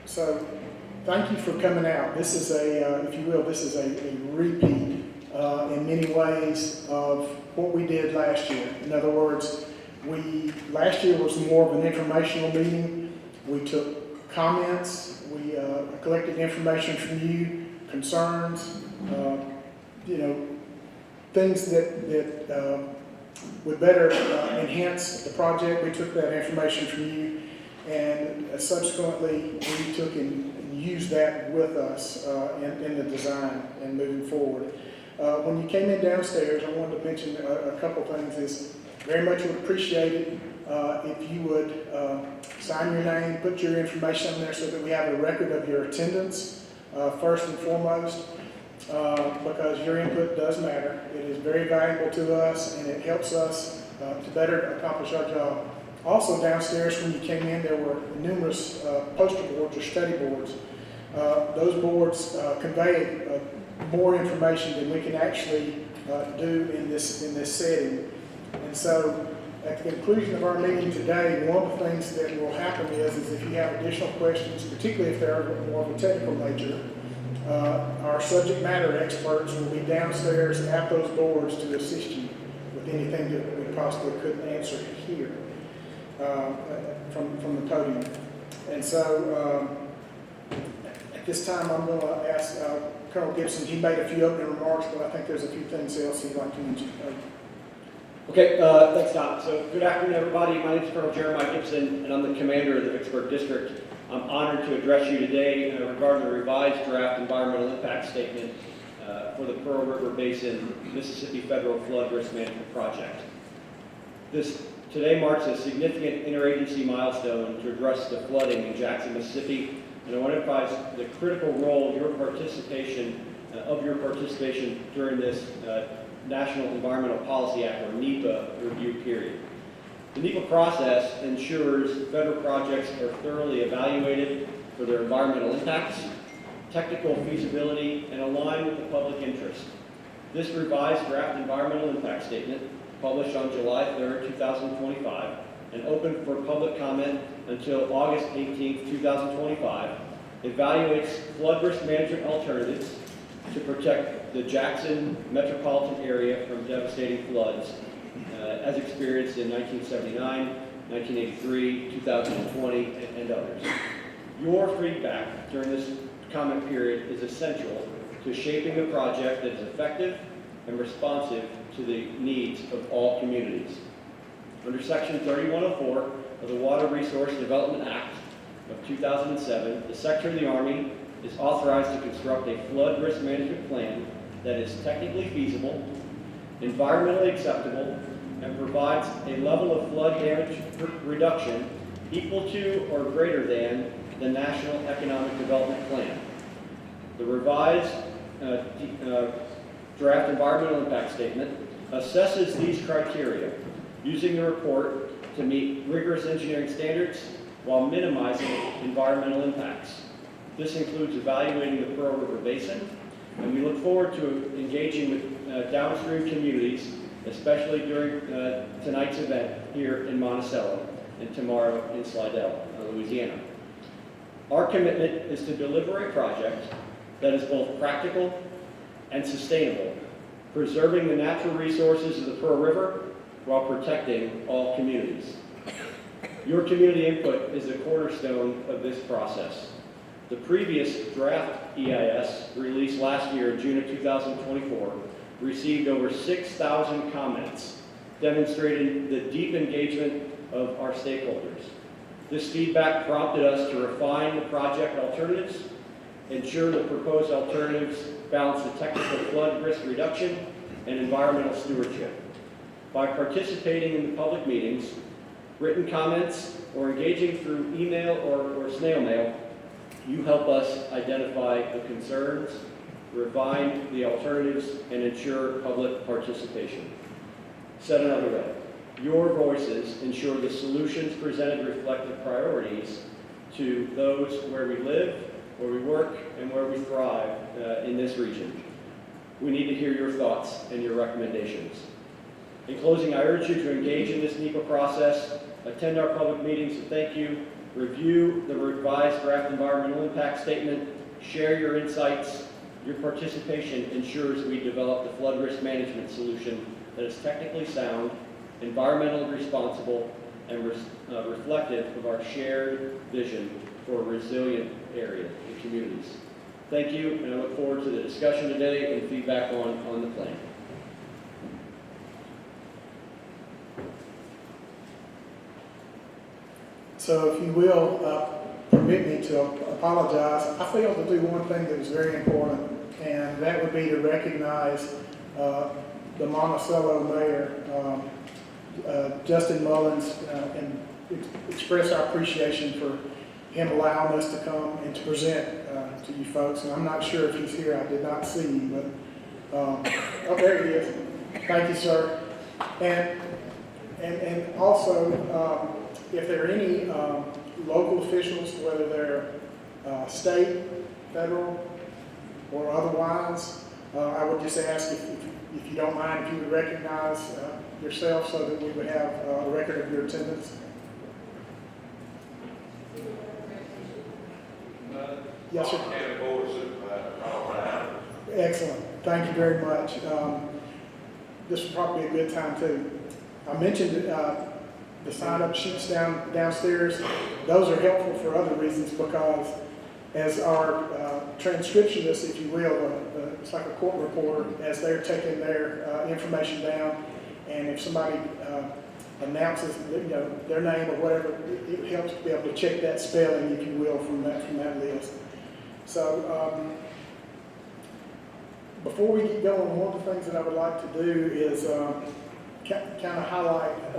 So thank you for coming out. This is a, if you will, this is a repeat in many ways of what we did last year. In other words, last year was more of an informational meeting. We took comments, we collected information from you, concerns, things that would better enhance the project. We took that information from you, and subsequently we took and used that with us in the design and moving forward. When you came in downstairs, I wanted to mention a couple things. Is very much would appreciate it if you would sign your name, put your information on there so that we have a record of your attendance first and foremost. Because your input does matter. It is very valuable to us, and it helps us to better accomplish our job. Also downstairs, when you came in, there were numerous poster boards or study boards. Those boards convey more information than we can actually do in this setting. And so, at the conclusion of our meeting today, one of the things that will happen is if you have additional questions, particularly if they're more of a technical nature, our subject matter experts will be downstairs at those boards to assist you with anything that we possibly couldn't answer here from the podium. And so at this time I'm going to ask Colonel Gibson. He made a few opening remarks, but I think there's a few things else he'd like to mention. Okay, thanks, Tom. So good afternoon, everybody. My name is Colonel Jeremiah Gibson, and I'm the commander of the Vicksburg District. I'm honored to address you today regarding the revised draft environmental impact statement for the Pearl River Basin Mississippi Federal Flood Risk Management Project. This today marks a significant interagency milestone to address the flooding in Jackson, Mississippi, and I want to emphasize the critical role of your participation during this National Environmental Policy Act, or NEPA, review period. The NEPA process ensures federal projects are thoroughly evaluated for their environmental impacts, technical feasibility, and align with the public interest. This revised draft environmental impact statement, published on July 3rd, 2025, and open for public comment until August 18th, 2025, evaluates flood risk management alternatives to protect the Jackson metropolitan area from devastating floods as experienced in 1979, 1983, 2020, and others. Your feedback during this comment period is essential to shaping a project that is effective and responsive to the needs of all communities. Under Section 3104 of the Water Resource Development Act of 2007, the Secretary of the Army is authorized to construct a flood risk management plan that is technically feasible, environmentally acceptable, and provides a level of flood damage reduction equal to or greater than the National Economic Development Plan. The revised draft environmental impact statement assesses these criteria using the report to meet rigorous engineering standards while minimizing environmental impacts. This includes evaluating the Pearl River Basin, and we look forward to engaging with downstream communities, especially during tonight's event here in Monticello and tomorrow in Slidell, Louisiana. Our commitment is to deliver a project that is both practical and sustainable, preserving the natural resources of the Pearl River while protecting all communities. Your community input is the cornerstone of this process. The previous draft EIS, released last year in June of 2024, received over 6,000 comments, demonstrating the deep engagement of our stakeholders. This feedback prompted us to refine the project alternatives, ensure the proposed alternatives balance the technical flood risk reduction and environmental stewardship. By participating in the public meetings, written comments, or engaging through email or snail mail, you help us identify the concerns, refine the alternatives, and ensure public participation. Said another way, your voices ensure the solutions presented reflect the priorities to those where we live, where we work, and where we thrive in this region. We need to hear your thoughts and your recommendations. In closing, I urge you to engage in this NEPA process, attend our public meetings, and thank you. review the revised draft environmental impact statement, share your insights. Your participation ensures we develop the flood risk management solution that is technically sound, environmentally responsible, and reflective of our shared vision for a resilient area and communities. Thank you, and I look forward to the discussion today and feedback on the plan. So if you will, permit me to apologize. I failed to do one thing that was very important, and that would be to recognize the Monticello mayor, Justin Mullins, and express our appreciation for him allowing us to come and to present to you folks. And I'm not sure if he's here. I did not see him, but oh, there he is. Thank you, sir. And also, if there are any local officials, whether they're state, federal, or otherwise, I would just ask if you don't mind, if you would recognize yourself so that we would have a record of your attendance. Yes, sir. Excellent. Thank you very much. This would probably be a good time too. I mentioned the sign-up sheets downstairs. Those are helpful for other reasons because as our transcriptionists, if you will, it's like a court reporter, as they're taking their information down, and if somebody announces their name or whatever, it helps to be able to check that spelling, if you will, from that list. So before we get going, one of the things that I would like to do is kind of highlight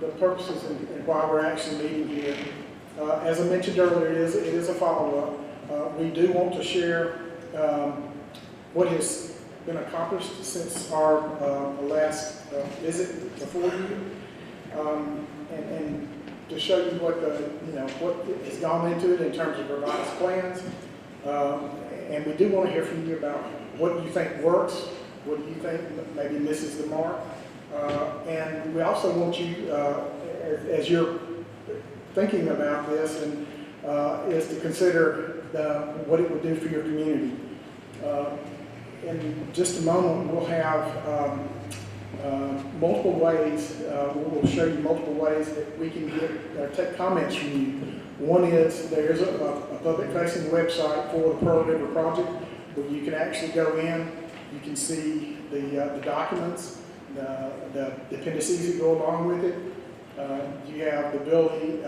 the purposes and why we're actually meeting here. As I mentioned earlier, it is a follow-up. We do want to share what has been accomplished since our last visit before you, and to show you what what has gone into it in terms of revised plans. And we do want to hear from you about what you think works, what do you think maybe misses the mark. And we also want you, as you're thinking about this, and is to consider what it would do for your community. In just a moment, we'll have multiple ways, we'll show you multiple ways that we can take comments from you. One is there's a public-facing website for the Pearl River project where you can actually go in, you can see the documents, the appendices that go along with it. You have the ability,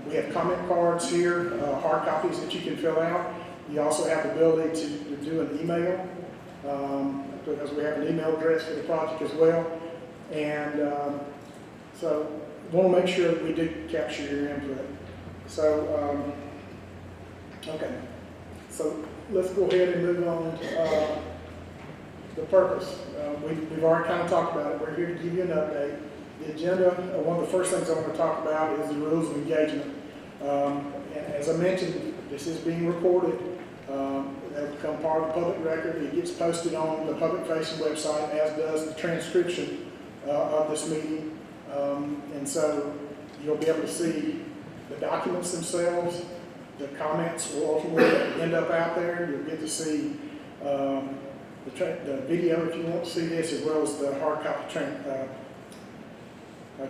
we have comment cards here, hard copies that you can fill out. You also have the ability to do an email, because we have an email address for the project as well. And so we want to make sure that we do capture your input. So, okay. So let's go ahead and move on to the purpose. We've already kind of talked about it. We're here to give you an update. The agenda, one of the first things I want to talk about is the rules of engagement. And as I mentioned, this is being recorded. That'll become part of the public record. It gets posted on the public-facing website, as does the transcription of this meeting. And so you'll be able to see the documents themselves. The comments will ultimately end up out there. You'll get to see the video if you want to see this, as well as the hard copy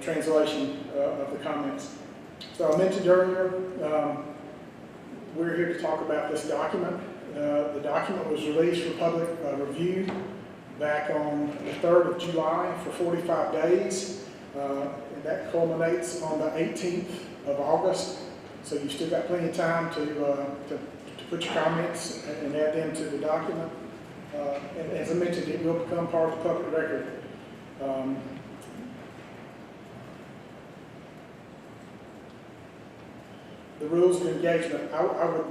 translation of the comments. So I mentioned earlier, we're here to talk about this document. The document was released for public review back on the 3rd of July for 45 days. And that culminates on the 18th of August. So you've still got plenty of time to put your comments and add them to the document. And as I mentioned, it will become part of the public record. The rules of engagement, I would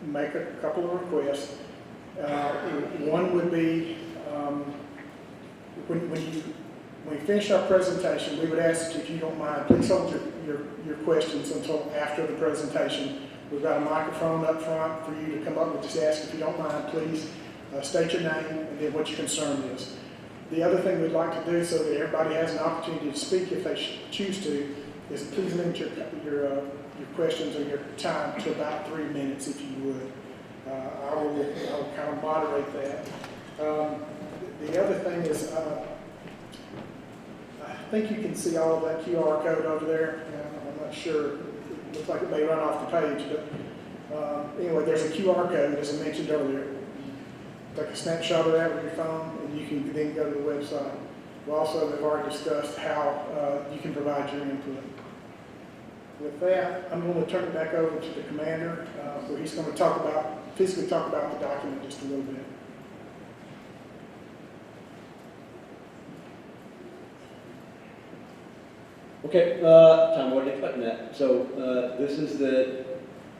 make a couple of requests. One would be, when we finish our presentation, we would ask that if you don't mind, please hold your questions until after the presentation. We've got a microphone up front for you to come up and just ask. If you don't mind, please state your name and then what your concern is. The other thing we'd like to do, so that everybody has an opportunity to speak if they choose to, is please limit your your questions or your time to about 3 minutes, if you would. I will kind of moderate that. The other thing is, I think you can see all of that QR code over there. I'm not sure. It looks like it may run off the page, but anyway, there's a QR code, as I mentioned earlier. Take a snapshot of that with your phone, and you can then go to the website. We also have already discussed how you can provide your input. With that, I'm going to turn it back over to the commander, where he's going to physically talk about the document just a little bit. Okay, Tom, I wasn't expecting that. So this is the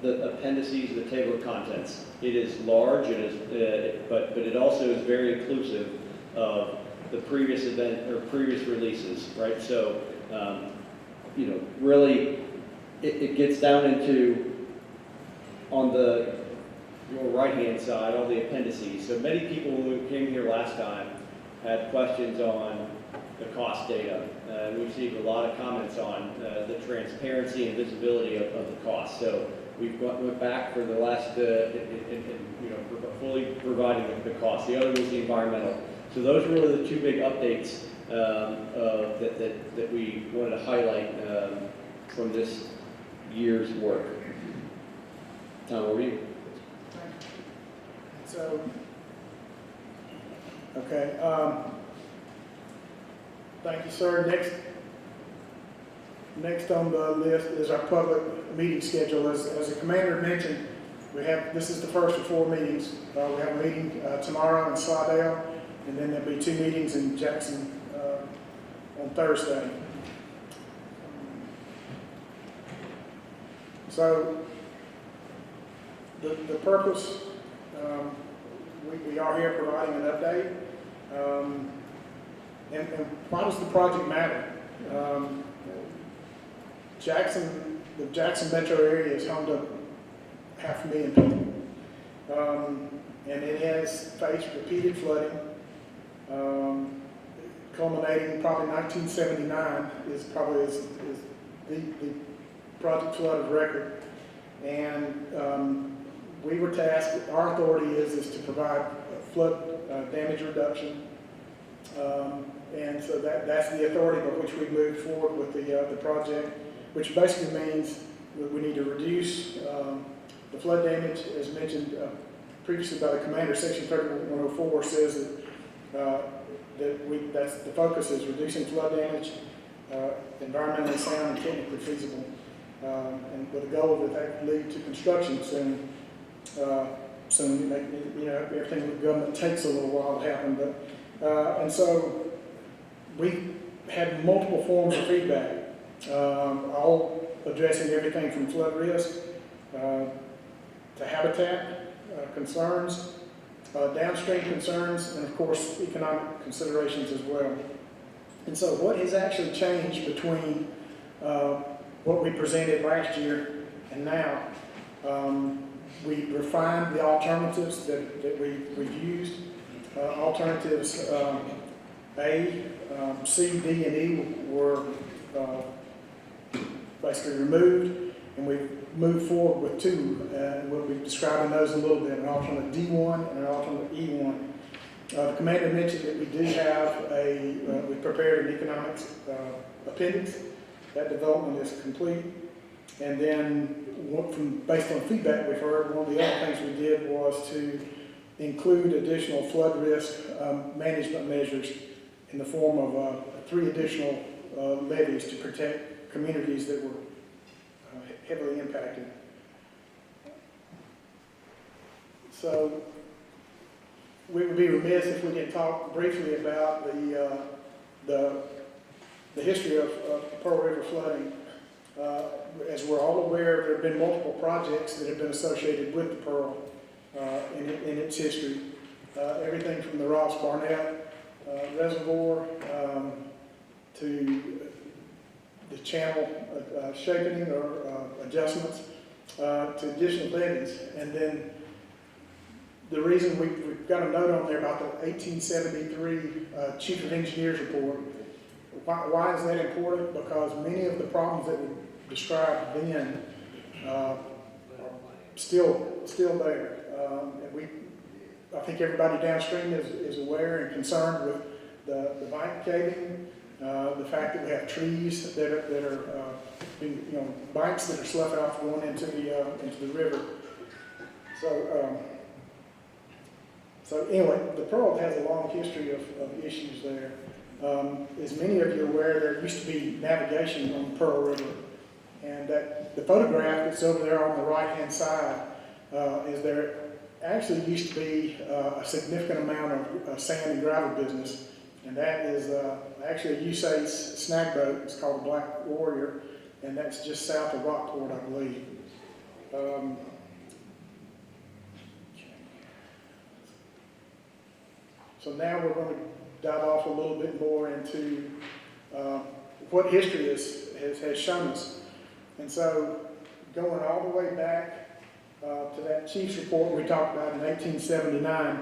appendices of the table of contents. It is large, but it also is very inclusive of the previous event or previous releases, right? So, really, it gets down into, on your right-hand side, all the appendices. So many people who came here last time had questions on the cost data. We received a lot of comments on the transparency and visibility of the cost. So we've went back for the last, fully providing the cost. The other was the environmental. So those were really the two big updates that we wanted to highlight from this year's work. Tom, over to you. So, okay. Thank you, sir. Next on the list is our public meeting schedule. As the commander mentioned, this is the first of 4 meetings. We have a meeting tomorrow in Slidell, and then there'll be 2 meetings in Jackson on Thursday. So the purpose, we are here providing an update. And why does the project matter? The Jackson metro area is home to 500,000 people. And it has faced repeated flooding, culminating probably 1979 is probably the project flood of record. And we were tasked, our authority is to provide flood damage reduction. And so that's the authority by which we moved forward with the project, which basically means that we need to reduce the flood damage, as mentioned previously by the commander. Section 3104 says that's the focus is reducing flood damage, environmentally sound and technically feasible, and with the goal that that could lead to construction soon. Everything with government takes a little while to happen, but and so we had multiple forms of feedback, all addressing everything from flood risk to habitat concerns, downstream concerns, and of course economic considerations as well. And so what has actually changed between what we presented last year and now? We refined the alternatives that we've used. Alternatives A, C, D, and E were basically removed, and we've moved forward with 2, and we'll be describing those in a little bit, an alternate D1 and an alternate E1. The commander mentioned that we do have we prepared an economics appendix. That development is complete. And then, based on feedback we've heard, one of the other things we did was to include additional flood risk management measures in the form of 3 additional levees to protect communities that were heavily impacted. So we would be remiss if we didn't talk briefly about the history of Pearl River flooding. As we're all aware, there have been multiple projects that have been associated with the Pearl in its history. Everything from the Ross Barnett Reservoir to the channel shaping or adjustments to additional levees. And then the reason we've got a note on there about the 1873 Chief of Engineers report. Why is that important? Because many of the problems that we described then are still there. And I think everybody downstream is aware and concerned with the bank caving, the fact that we have trees that are banks that are sloughing off going into the river. So anyway, the Pearl has a long history of issues there. As many of you are aware, there used to be navigation on the Pearl River, and that the photograph that's over there on the right-hand side is there actually used to be a significant amount of sand and gravel business, and that is actually a USACE snag boat. It's called the Black Warrior, and that's just south of Rockport, I believe. So now we're going to dive off a little bit more into what history has shown us. And so going all the way back to that Chiefs report we talked about in 1879,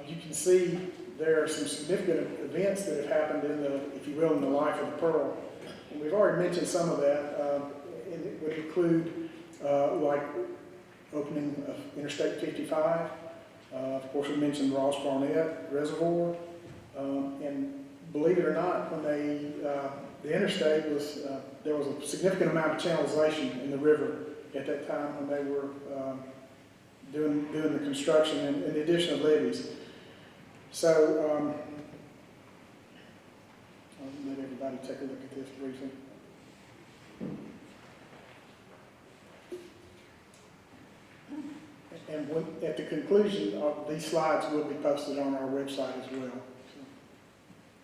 you can see there are some significant events that have happened in the, if you will, in the life of the Pearl. And we've already mentioned some of that. It would include like opening of Interstate 55. Of course, we mentioned Ross Barnett Reservoir, and believe it or not, when the interstate was, there was a significant amount of channelization in the river at that time when they were doing the construction and the addition of levees. So I'll let everybody take a look at this briefly. And at the conclusion of these slides will be posted on our website as well.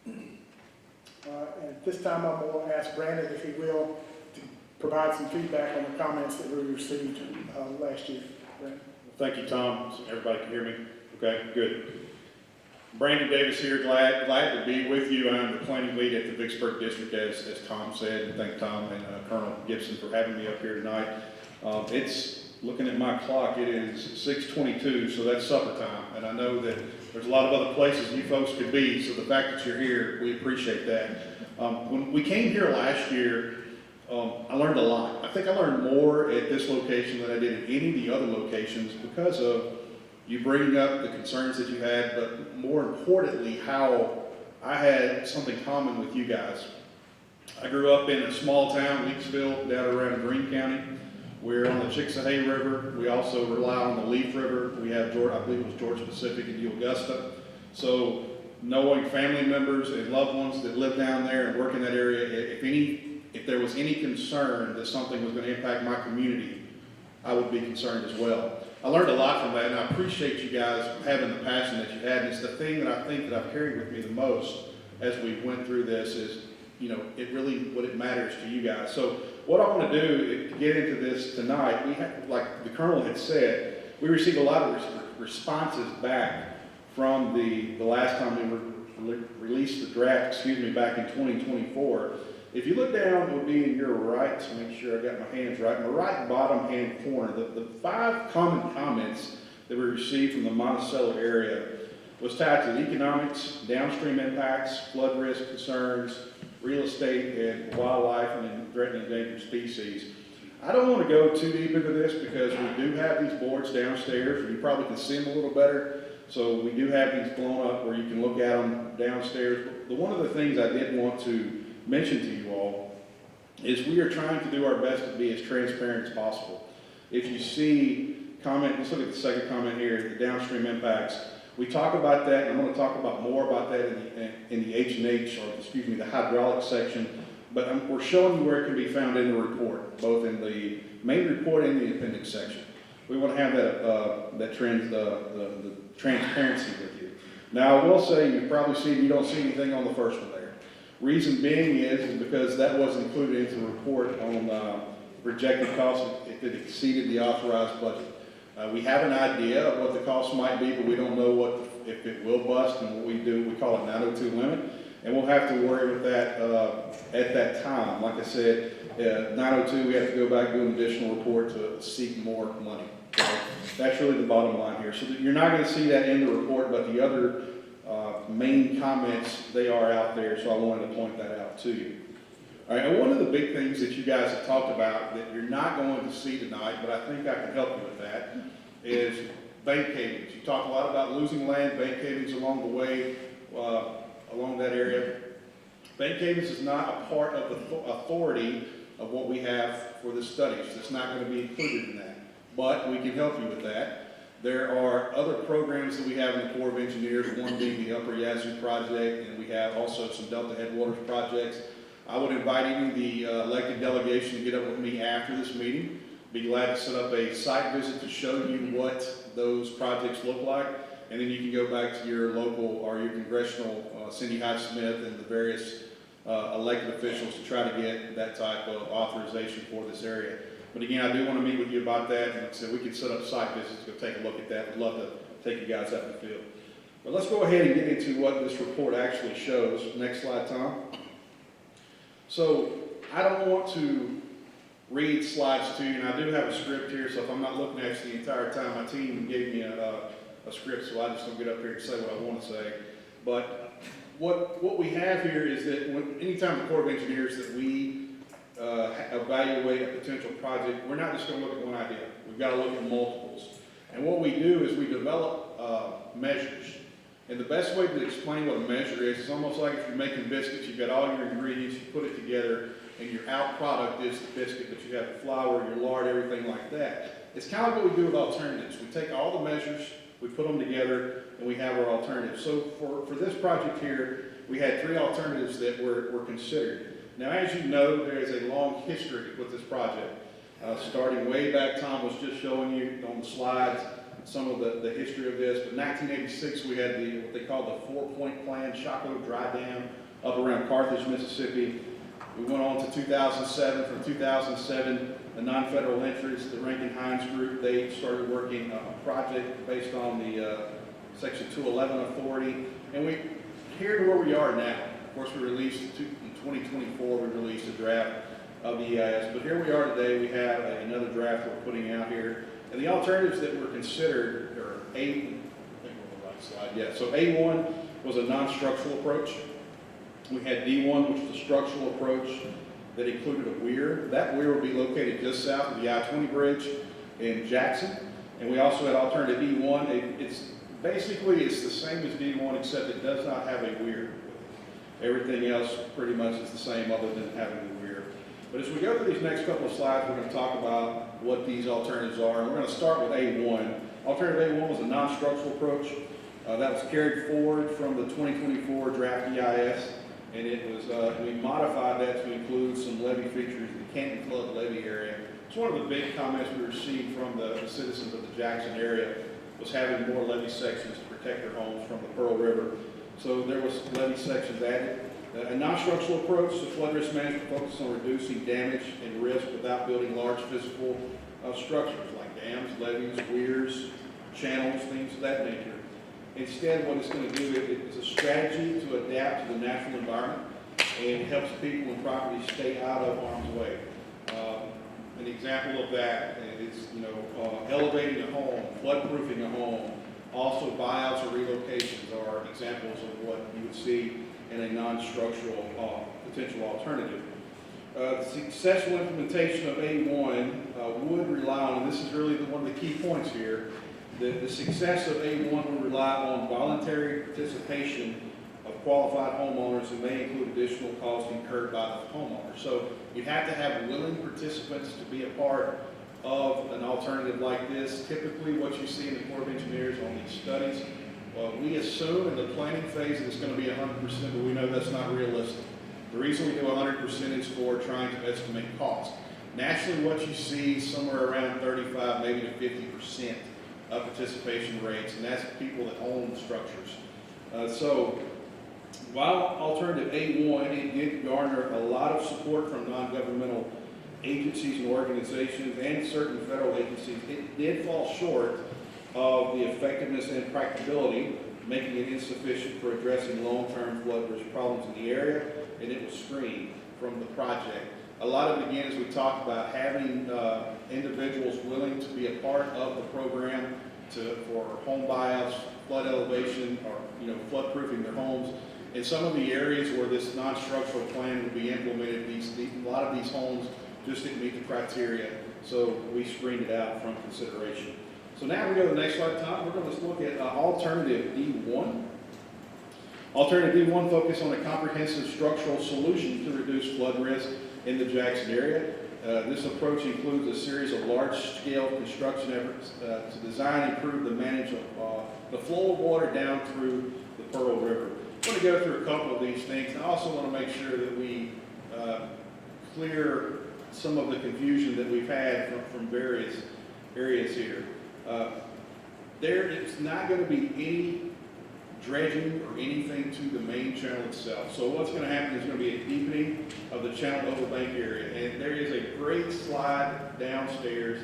And at this time, I'm going to ask Brandon, if he will, to provide some feedback on the comments that we received last year. Brandon. Thank you, Tom. So everybody can hear me? Okay, good. Brandon Davis here, glad to be with you. I'm the planning lead at the Vicksburg District, as Tom said, and thank Tom and Colonel Gibson for having me up here tonight. It's looking at my clock, it is 6:22, so that's supper time, and I know that there's a lot of other places you folks could be, so the fact that you're here, we appreciate that. When we came here last year, I learned a lot. I think I learned more at this location than I did at any of the other locations because of you bringing up the concerns that you had, but more importantly, how I had something common with you guys. I grew up in a small town, Weeksville, down around Greene County. We're on the Chickasahee River. We also rely on the Leaf River. We have, I believe it was Georgia Pacific and Augusta. So knowing family members and loved ones that live down there and work in that area, if there was any concern that something was going to impact my community, I would be concerned as well. I learned a lot from that, and I appreciate you guys having the passion that you had. And it's the thing that I think that I've carried with me the most as we went through this is, it really, what it matters to you guys. So what I want to do to get into this tonight, we have, like the Colonel had said, we received a lot of responses back from the last time we released the draft, back in 2024. If you look down, it would be in your right, so make sure I got my hands right, my right bottom hand corner, the 5 common comments that we received from the Monticello area was tied to the economics, downstream impacts, flood risk concerns, real estate, and wildlife and threatened and endangered species. I don't want to go too deep into this because we do have these boards downstairs, and you probably can see them a little better. So we do have these blown up where you can look at them downstairs. But one of the things I did want to mention to you all is we are trying to do our best to be as transparent as possible. If you see comment, let's look at the second comment here, the downstream impacts. We talk about that, and I'm going to talk about more about that in the H&H, or the hydraulic section, but we're showing you where it can be found in the report, both in the main report and the appendix section. We want to have that the transparency with you. Now, I will say, you've probably seen, you don't see anything on the first one there. Reason being is because that was included into the report on projected costs if it exceeded the authorized budget. We have an idea of what the cost might be, but we don't know if it will bust, and what we do, we call it 902 limit, and we'll have to worry with that at that time. Like I said, 902, we have to go back and do an additional report to seek more money. So that's really the bottom line here. So you're not going to see that in the report, but the other main comments, they are out there, so I wanted to point that out to you. All right, and one of the big things that you guys have talked about that you're not going to see tonight, but I think I can help you with that, is bank cavings. You talk a lot about losing land, bank cavings along the way, along that area. Bank cavings is not a part of the authority of what we have for the studies. It's not going to be included in that, but we can help you with that. There are other programs that we have in the Corps of Engineers, one being the Upper Yazoo Project, and we have also some Delta Headwaters projects. I would invite any of the elected delegation to get up with me after this meeting. Be glad to set up a site visit to show you what those projects look like, and then you can go back to your local or your congressional Cindy Hyde-Smith and the various elected officials to try to get that type of authorization for this area. But again, I do want to meet with you about that, and like I said, we can set up site visits to go take a look at that. We'd love to take you guys out in the field. But let's go ahead and get into what this report actually shows. Next slide, Tom. So I don't want to read slides to you, and I do have a script here, so if I'm not looking at you the entire time, my team gave me a script, so I just don't get up here and say what I want to say. But what we have here is that anytime the Corps of Engineers that we evaluate a potential project, we're not just going to look at one idea. We've got to look at multiples. And what we do is we develop measures. And the best way to explain what a measure is, it's almost like if you're making biscuits, you've got all your ingredients, you put it together, and your out product is the biscuit, but you have the flour, your lard, everything like that. It's kind of what we do with alternatives. We take all the measures, we put them together, and we have our alternatives. So for this project here, we had 3 alternatives that were considered. Now, as you know, there is a long history with this project. Starting way back, Tom was just showing you on the slides some of the history of this. But in 1986, we had what they call the 4-point plan, Shockoe Dry Dam, up around Carthage, Mississippi. We went on to 2007. From 2007, the non-federal interests, the Rankin-Hines group, they started working on a project based on the Section 211 authority. And we here to where we are now. Of course, we released in 2024, we released a draft of the EIS. But here we are today. We have another draft that we're putting out here. And the alternatives that were considered are I think we're on the right slide. Yeah. So A1 was a non-structural approach. We had D1, which was a structural approach that included a weir. That weir would be located just south of the I-20 bridge in Jackson. And we also had alternative E1. It's the same as D1, except it does not have a weir. Everything else pretty much is the same other than having the weir. But as we go through these next couple of slides, we're going to talk about what these alternatives are. And we're going to start with A1. Alternative A1 was a non-structural approach that was carried forward from the 2024 draft EIS. And it was, we modified that to include some levee features in the Canton Flood levee area. It's one of the big comments we received from the citizens of the Jackson area was having more levee sections to protect their homes from the Pearl River. So there was levee sections added. A non-structural approach to flood risk management focuses on reducing damage and risk without building large physical structures like dams, levees, weirs, channels, things of that nature. Instead, what it's going to do is a strategy to adapt to the natural environment and helps people and properties stay out of harm's way. An example of that is, elevating a home, flood-proofing a home. Also, buyouts or relocations are examples of what you would see in a non-structural potential alternative. The successful implementation of A1 would rely on, and this is really one of the key points here, the success of A1 would rely on voluntary participation of qualified homeowners who may include additional costs incurred by the homeowner. So you have to have willing participants to be a part of an alternative like this. Typically what you see in the Corps of Engineers on these studies, we assume in the planning phase that it's going to be 100%, but we know that's not realistic. The reason we do 100% is for trying to estimate cost. Nationally, what you see somewhere around 35, maybe to 50% of participation rates, and that's people that own structures. So while alternative A1, it did garner a lot of support from non-governmental agencies and organizations and certain federal agencies, it did fall short of the effectiveness and practicability, making it insufficient for addressing long-term flood risk problems in the area, and it was screened from the project. A lot of it, again, as we talked about, having individuals willing to be a part of the program for home buyouts, flood elevation, or flood proofing their homes, In some of the areas where this non-structural plan would be implemented, a lot of these homes just didn't meet the criteria, so we screened it out from consideration. So now we go to the next slide, Tom. We're going to look at alternative D1. Alternative D1 focus on a comprehensive structural solution to reduce flood risk in the Jackson area. This approach includes a series of large-scale construction efforts to design and improve the management of the flow of water down through the Pearl River. I want to go through a couple of these things. I also want to make sure that we clear some of the confusion that we've had from various areas here. There is not going to be any dredging or anything to the main channel itself. So what's going to happen is going to be a deepening of the channel overbank area. And there is a great slide downstairs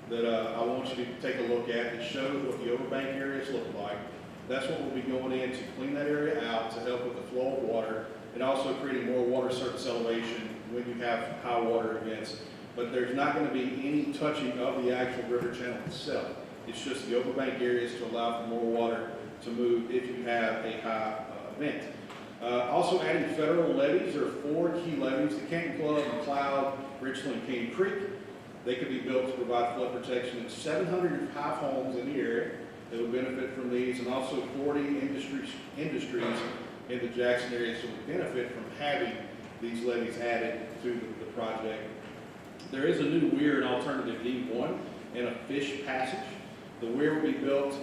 that I want you to take a look at that shows what the overbank areas look like. That's what we'll be going in to clean that area out to help with the flow of water and also creating more water surface elevation when you have high water events. But there's not going to be any touching of the actual river channel itself. It's just the overbank areas to allow for more water to move if you have a high event. Also adding federal levees. There are 4 key levees: the Canton Club, McLeod, Richland, and Caney Creek. They could be built to provide flood protection in 705 homes in the area that would benefit from these, and also 40 industries in the Jackson area so would benefit from having these levees added to the project. There is a new weir in alternative D1 and a fish passage. The weir will be built,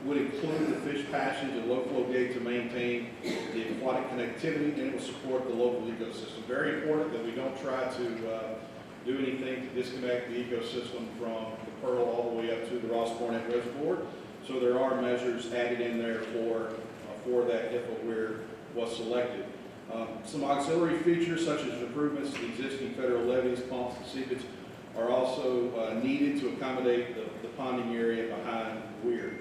would include the fish passage and low flow gate to maintain the aquatic connectivity, and it will support the local ecosystem. Very important that we don't try to do anything to disconnect the ecosystem from the Pearl all the way up to the Ross Barnett Reservoir. So there are measures added in there for that if a weir was selected. Some auxiliary features such as improvements to the existing federal levees, pumps, and seepage are also needed to accommodate the ponding area behind the weir.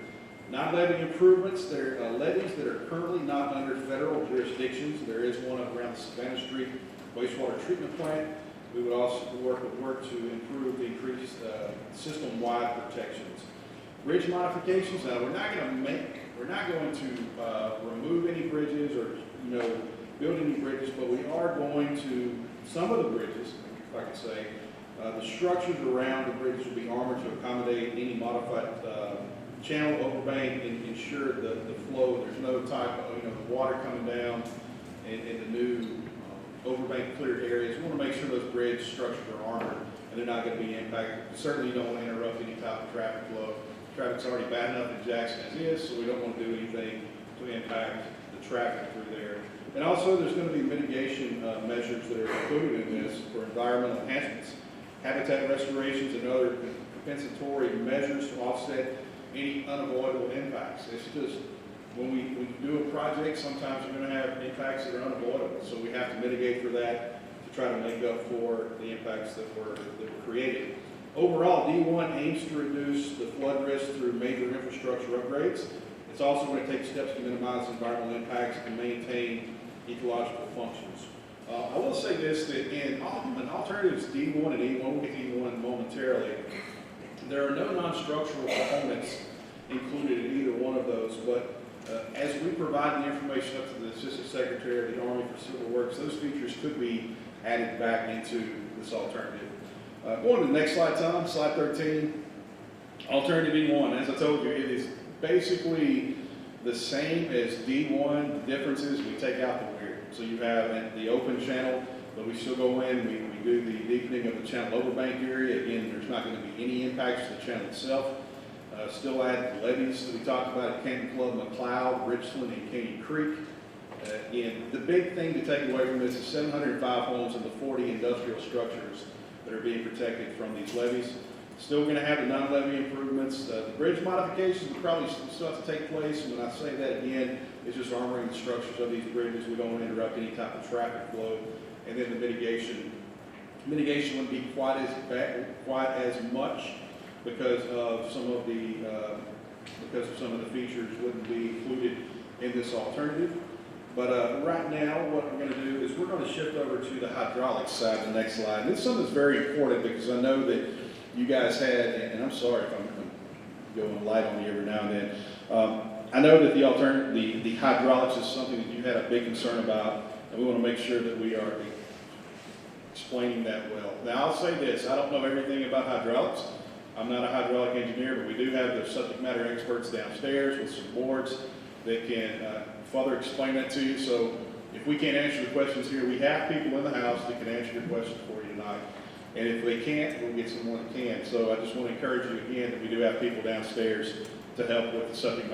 Non-levee improvements, there are levees that are currently not under federal jurisdictions. There is one up around the Savannah Street wastewater treatment plant. We would also work to improve the increased system-wide protections. Bridge modifications. Now we're not going to remove any bridges or build any bridges, but we are going to some of the bridges, if I could say, the structures around the bridges will be armored to accommodate any modified channel overbank and ensure the flow. There's no type of water coming down in the new overbank cleared areas. We want to make sure those bridge structures are armored and they're not going to be impacted. Certainly you don't want to interrupt any type of traffic flow. Traffic's already bad enough in Jackson as is, so we don't want to do anything to impact the traffic through there. And also there's going to be mitigation measures that are included in this for environmental enhancements, habitat restorations, and other compensatory measures to offset any unavoidable impacts. It's just when we do a project, sometimes you're going to have impacts that are unavoidable, so we have to mitigate for that to try to make up for the impacts that were created. Overall, D1 aims to reduce the flood risk through major infrastructure upgrades. It's also going to take steps to minimize environmental impacts and maintain ecological functions. I will say this, that in alternatives D1 and E1, we'll get to E1 momentarily, there are no non-structural components included in either one of those, but as we provide the information up to the Assistant Secretary of the Army for Civil Works, those features could be added back into this alternative. Going to the next slide, Tom, slide 13. Alternative E1, as I told you, it is basically the same as D1. The difference is we take out the weir. So you have the open channel, but we still go in, we do the deepening of the channel overbank area. Again, there's not going to be any impacts to the channel itself. Still add the levees that we talked about at Canton Club, McLeod, Richland, and Caney Creek. Again, the big thing to take away from this is 705 homes and the 40 industrial structures that are being protected from these levees. Still going to have the non-levee improvements. The bridge modifications will probably still have to take place. And when I say that again, it's just armoring the structures of these bridges. We don't want to interrupt any type of traffic flow. And then the mitigation wouldn't be quite as much because of some of the features wouldn't be included in this alternative. But right now, what we're going to do is we're going to shift over to the hydraulic side, the next slide. And this is something that's very important because I know that you guys had, and I'm sorry if I'm going light on you every now and then, I know that the hydraulics is something that you had a big concern about, and we want to make sure that we are explaining that well. Now, I'll say this, I don't know everything about hydraulics. I'm not a hydraulic engineer, but we do have the subject matter experts downstairs with some boards that can further explain that to you. So if we can't answer the questions here, we have people in the house that can answer your questions for you tonight. And if they can't, we'll get someone that can. So I just want to encourage you again that we do have people downstairs to help with the subject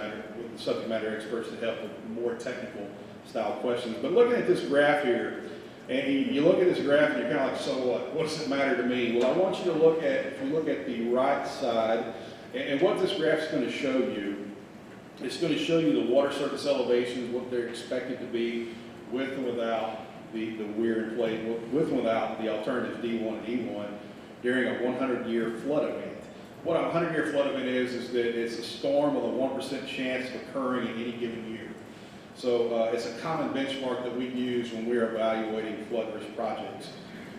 matter experts to help with more technical style questions. But looking at this graph here, and you look at this graph and you're kind of like, so what? What does it matter to me? Well, I want you to look at, if you look at the right side, and what this graph is going to show you, it's going to show you the water surface elevations, what they're expected to be with and without the weir in place, with and without the alternative D1 and E1 during a 100-year flood event. What a 100-year flood event is that it's a storm with a 1% chance of occurring in any given year. So it's a common benchmark that we use when we're evaluating flood risk projects.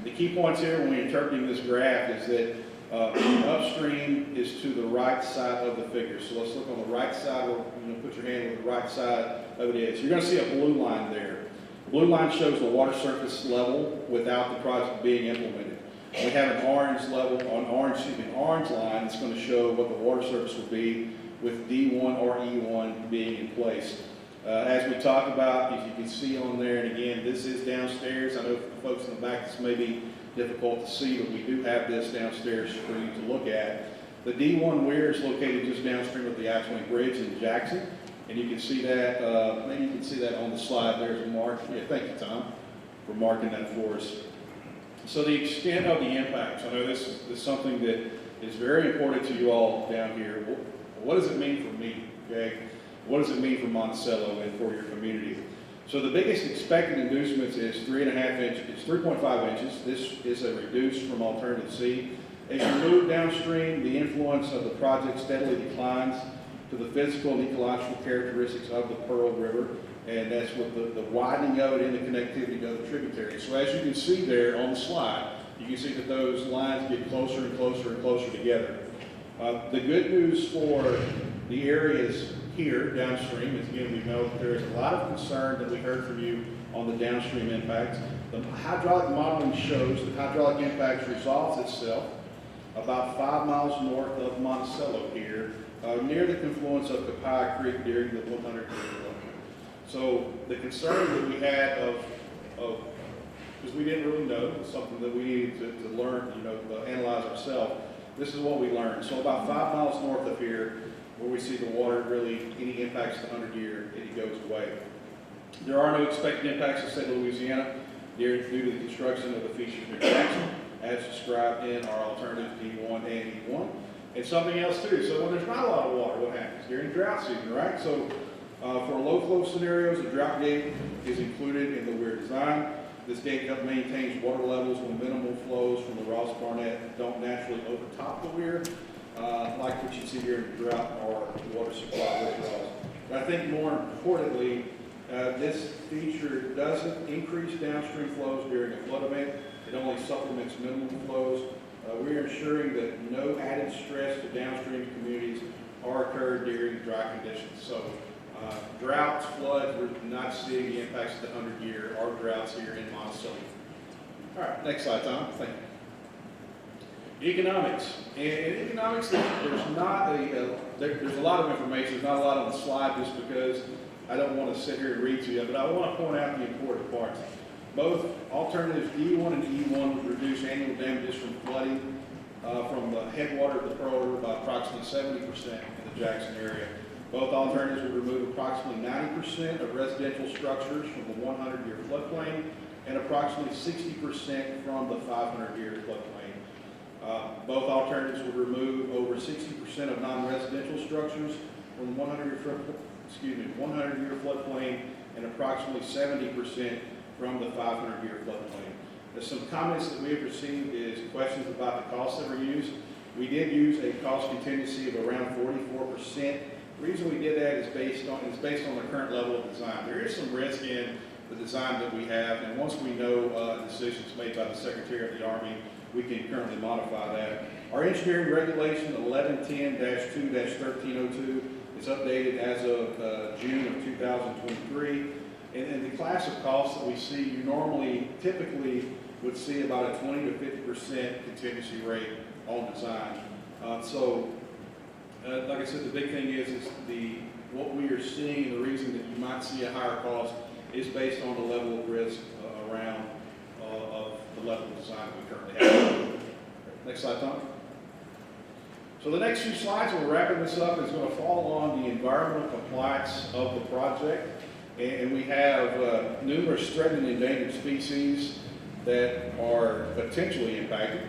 The key points here when we're interpreting this graph is that upstream is to the right side of the figure. So let's look on the right side, or put your hand where the right side of it is. You're going to see a blue line there. The blue line shows the water surface level without the project being implemented. We have an orange orange line that's going to show what the water surface will be with D1 or E1 being in place. As we talked about, if you can see on there, and again, this is downstairs. I know for the folks in the back this may be difficult to see, but we do have this downstairs for you to look at. The D1 weir is located just downstream of the I-20 bridge in Jackson, and you can see that, maybe you can see that on the slide. There's a mark. Yeah, thank you, Tom, for marking that for us. So the extent of the impacts, I know this is something that is very important to you all down here. What does it mean for me, okay? What does it mean for Monticello and for your community? So the biggest expected inducements is 3.5 inches. It's 3.5 inches. This is a reduced from alternative C. As you move downstream, the influence of the project steadily declines to the physical and ecological characteristics of the Pearl River, and that's with the widening of it and the connectivity to other tributaries. So as you can see there on the slide, you can see that those lines get closer and closer and closer together. The good news for the areas here downstream is, again, we know that there is a lot of concern that we heard from you on the downstream impacts. The hydraulic modeling shows that hydraulic impacts resolves itself about 5 miles north of Monticello here, near the confluence of Copiah Creek during the 100-year flood. So the concern that we had because we didn't really know, it's something that we needed to learn, analyze ourselves. This is what we learned. So about 5 miles north of here, where we see the water really, any impacts to 100-year, it goes away. There are no expected impacts to the state of Louisiana due to the construction of the features near Jackson, as described in our alternative D1 and E1. And something else too, so when there's not a lot of water, what happens? During drought season, right? So for low flow scenarios, a drought gate is included in the weir design. This gate maintains water levels when minimal flows from the Ross Barnett don't naturally overtop the weir, like what you see here in drought or water supply withdrawals. But I think more importantly, this feature doesn't increase downstream flows during a flood event. It only supplements minimal flows. We are ensuring that no added stress to downstream communities are occurred during dry conditions. So droughts, floods, we're not seeing the impacts of the 100-year or droughts here in Monticello. All right, next slide, Tom. Thank you. Economics. In economics, there's a lot of information. There's not a lot on the slide just because I don't want to sit here and read to you, but I want to point out the important parts. Both alternatives D1 and E1 would reduce annual damages from flooding from the headwater of the Pearl River by approximately 70% in the Jackson area. Both alternatives would remove approximately 90% of residential structures from the 100-year floodplain and approximately 60% from the 500-year floodplain. Both alternatives would remove over 60% of non-residential structures from the 100-year floodplain and approximately 70% from the 500-year floodplain. There's some comments that we have received is questions about the costs that were used. We did use a cost contingency of around 44%. The reason we did that is based on the current level of design. There is some risk in the design that we have, and once we know decisions made by the Secretary of the Army, we can currently modify that. Our engineering regulation 1110-2-1302 It's updated as of June of 2023. And the class of costs that we see, you typically would see about a 20 to 50% contingency rate on design. Like I said, the big thing is what we are seeing, the reason that you might see a higher cost is based on the level of risk around of the level of design that we currently have. Next slide, Tom. So the next few slides, we're wrapping this up, is going to fall on the environmental compliance of the project. And we have numerous threatened and endangered species that are potentially impacted.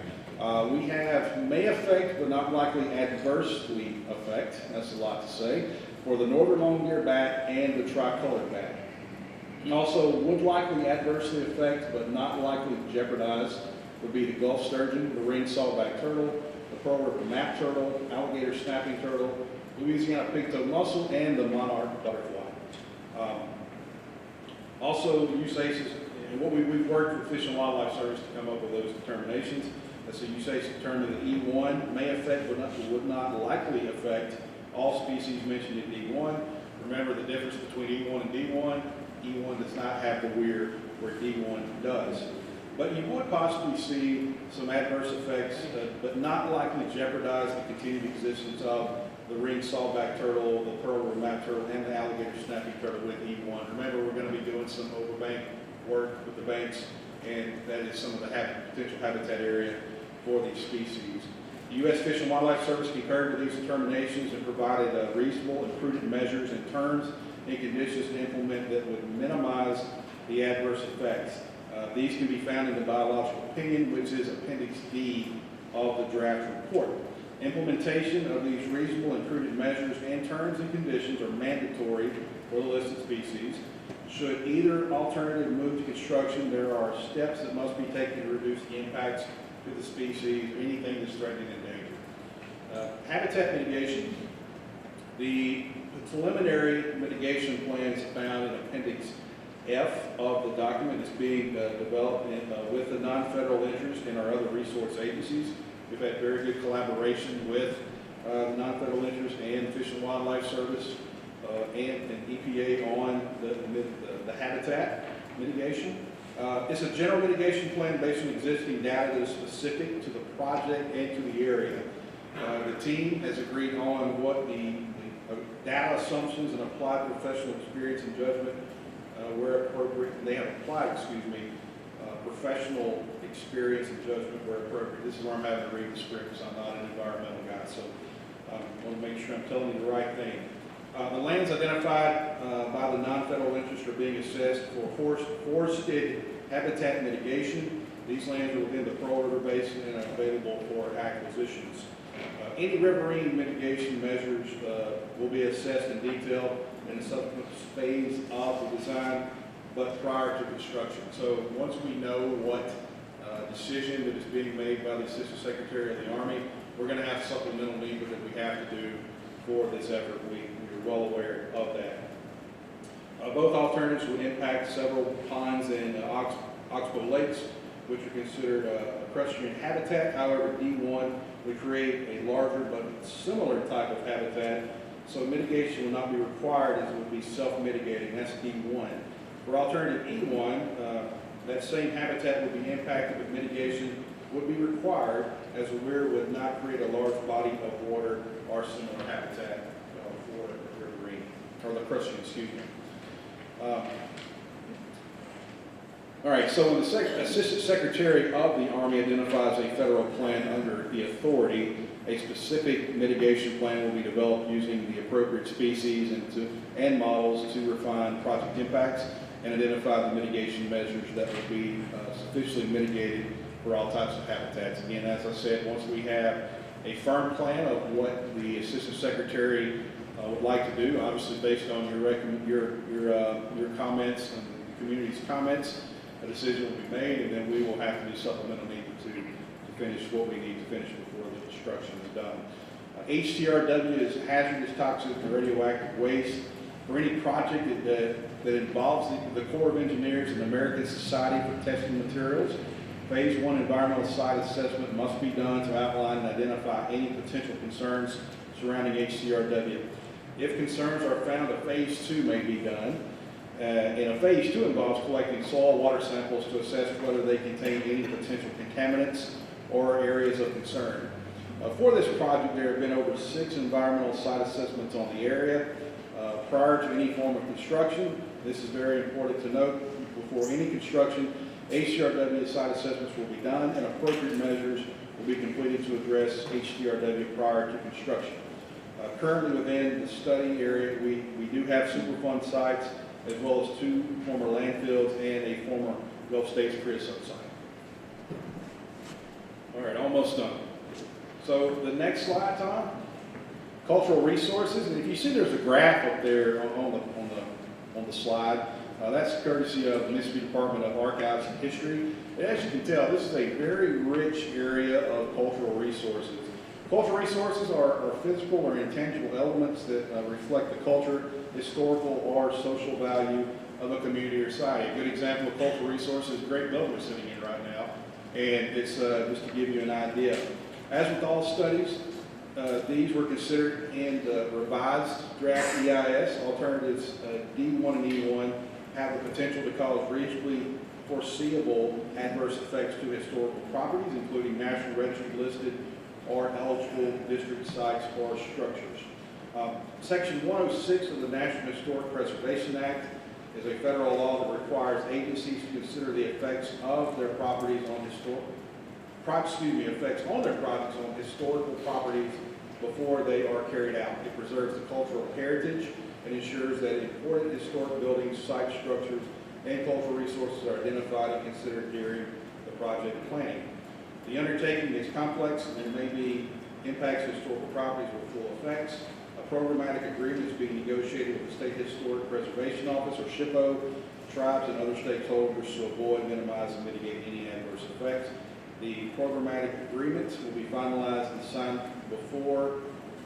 We have may affect, but not likely adversely affect, that's a lot to say, for the northern long-eared bat and the tricolored bat. Also, would likely adversely affect, but not likely jeopardize, would be the Gulf sturgeon, the ringed saltback turtle, the pearl river map turtle, alligator snapping turtle, Louisiana pigtail mussel, and the monarch butterfly. Also, USACE, and what we've worked with Fish and Wildlife Service to come up with those determinations. So USACE determined that E1 may affect, but would not likely affect all species mentioned in D1. Remember the difference between E1 and D1. E1 does not have the weir where D1 does. But you would possibly see some adverse effects, but not likely jeopardize the continued existence of the ringed saltback turtle, the pearl river map turtle, and the alligator snapping turtle with E1. Remember, we're going to be doing some overbank work with the banks, and that is some of the potential habitat area for these species. The U.S. Fish and Wildlife Service concurred with these determinations and provided reasonable and prudent measures and terms and conditions to implement that would minimize the adverse effects. These can be found in the biological opinion, which is Appendix D of the draft report. Implementation of these reasonable and prudent measures and terms and conditions are mandatory for the listed species. Should either alternative move to construction, there are steps that must be taken to reduce the impacts to the species or anything that's threatened and endangered. Habitat mitigation. The preliminary mitigation plans found in Appendix F of the document is being developed with the non-federal interest and our other resource agencies. We've had very good collaboration with the non-federal interest and Fish and Wildlife Service and EPA on the habitat mitigation. It's a general mitigation plan based on existing data that is specific to the project and to the area. The team has agreed on what the data assumptions and applied professional experience and judgment where appropriate. They have applied, professional experience and judgment where appropriate. This is where I'm having to read the script because I'm not an environmental guy, so I want to make sure I'm telling you the right thing. The lands identified by the non-federal interest are being assessed for forested habitat mitigation. These lands are within the Pearl River Basin and are available for acquisitions. Any riverine mitigation measures will be assessed in detail in a subsequent phase of the design, but prior to construction. So once we know what decision that is being made by the Assistant Secretary of the Army, we're going to have supplemental need that we have to do for this effort. We're well aware of that. Both alternatives would impact several ponds and oxbow lakes, which are considered equestrian habitat. However, D1 would create a larger but similar type of habitat, so mitigation will not be required as it would be self-mitigating. That's D1. For alternative E1, that same habitat would be impacted, but mitigation would be required as a weir would not create a large body of water or similar habitat for the riverine, or the equestrian, excuse me. All right, so when the Assistant Secretary of the Army identifies a federal plan under the authority, a specific mitigation plan will be developed using the appropriate species and models to refine project impacts and identify the mitigation measures that will be sufficiently mitigated for all types of habitats. Again, as I said, once we have a firm plan of what the Assistant Secretary would like to do, obviously based on your comments and the community's comments, a decision will be made, and then we will have to do supplemental need to finish what we need to finish before the construction is done. HTRW is hazardous, toxic, and radioactive waste. For any project that involves the Corps of Engineers and the American Society for Testing Materials, Phase 1 environmental site assessment must be done to outline and identify any potential concerns surrounding HTRW. If concerns are found, a phase 2 may be done. And a phase 2 involves collecting soil water samples to assess whether they contain any potential contaminants or areas of concern. For this project, there have been over 6 environmental site assessments on the area prior to any form of construction. This is very important to note. Before any construction, HDRW site assessments will be done and appropriate measures will be completed to address HDRW prior to construction. Currently within the study area, we do have Superfund sites as well as 2 former landfills and a former Gulf States creosote site. All right, almost done. So the next slide, Tom, cultural resources. And if you see there's a graph up there on the slide, that's courtesy of the Mississippi Department of Archives and History. And as you can tell, this is a very rich area of cultural resources. Cultural resources are physical or intangible elements that reflect the culture, historical, or social value of a community or society. A good example of cultural resources is the great building we're sitting in right now. And it's just to give you an idea. As with all studies, these were considered in the revised draft EIS. Alternatives D1 and E1 have the potential to cause reasonably foreseeable adverse effects to historical properties, including National Register listed or eligible district sites or structures. Section 106 of the National Historic Preservation Act is a federal law that requires agencies to consider the effects of their properties on effects on their projects on historical properties before they are carried out. It preserves the cultural heritage and ensures that important historic buildings, site structures, and cultural resources are identified and considered during the project planning. The undertaking is complex and there may be impacts to historical properties with full effects. A programmatic agreement is being negotiated with the State Historic Preservation Office, or SHPO, tribes, and other stakeholders to avoid, minimize, and mitigate any adverse effects. The programmatic agreements will be finalized and signed before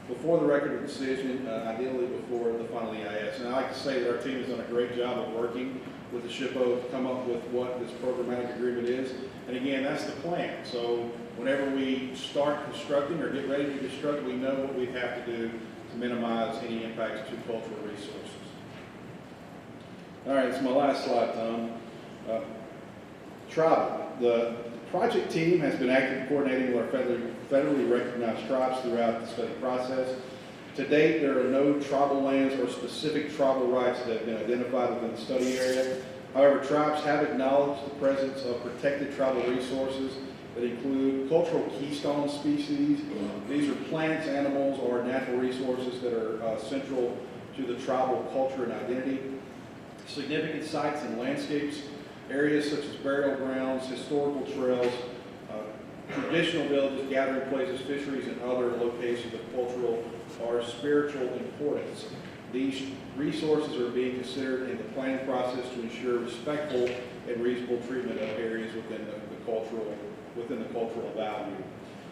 the record of decision, ideally before the final EIS. And I like to say that our team has done a great job of working with the SHPO to come up with what this programmatic agreement is. And again, that's the plan. So whenever we start constructing or get ready to construct, we know what we have to do to minimize any impacts to cultural resources. All right, it's my last slide, Tom. Tribal. The project team has been actively coordinating with our federally recognized tribes throughout the study process. To date, there are no tribal lands or specific tribal rights that have been identified within the study area. However, tribes have acknowledged the presence of protected tribal resources that include cultural keystone species. These are plants, animals, or natural resources that are central to the tribal culture and identity. Significant sites and landscapes, areas such as burial grounds, historical trails, traditional villages, gathering places, fisheries, and other locations of cultural or spiritual importance. These resources are being considered in the planning process to ensure respectful and reasonable treatment of areas within the cultural value.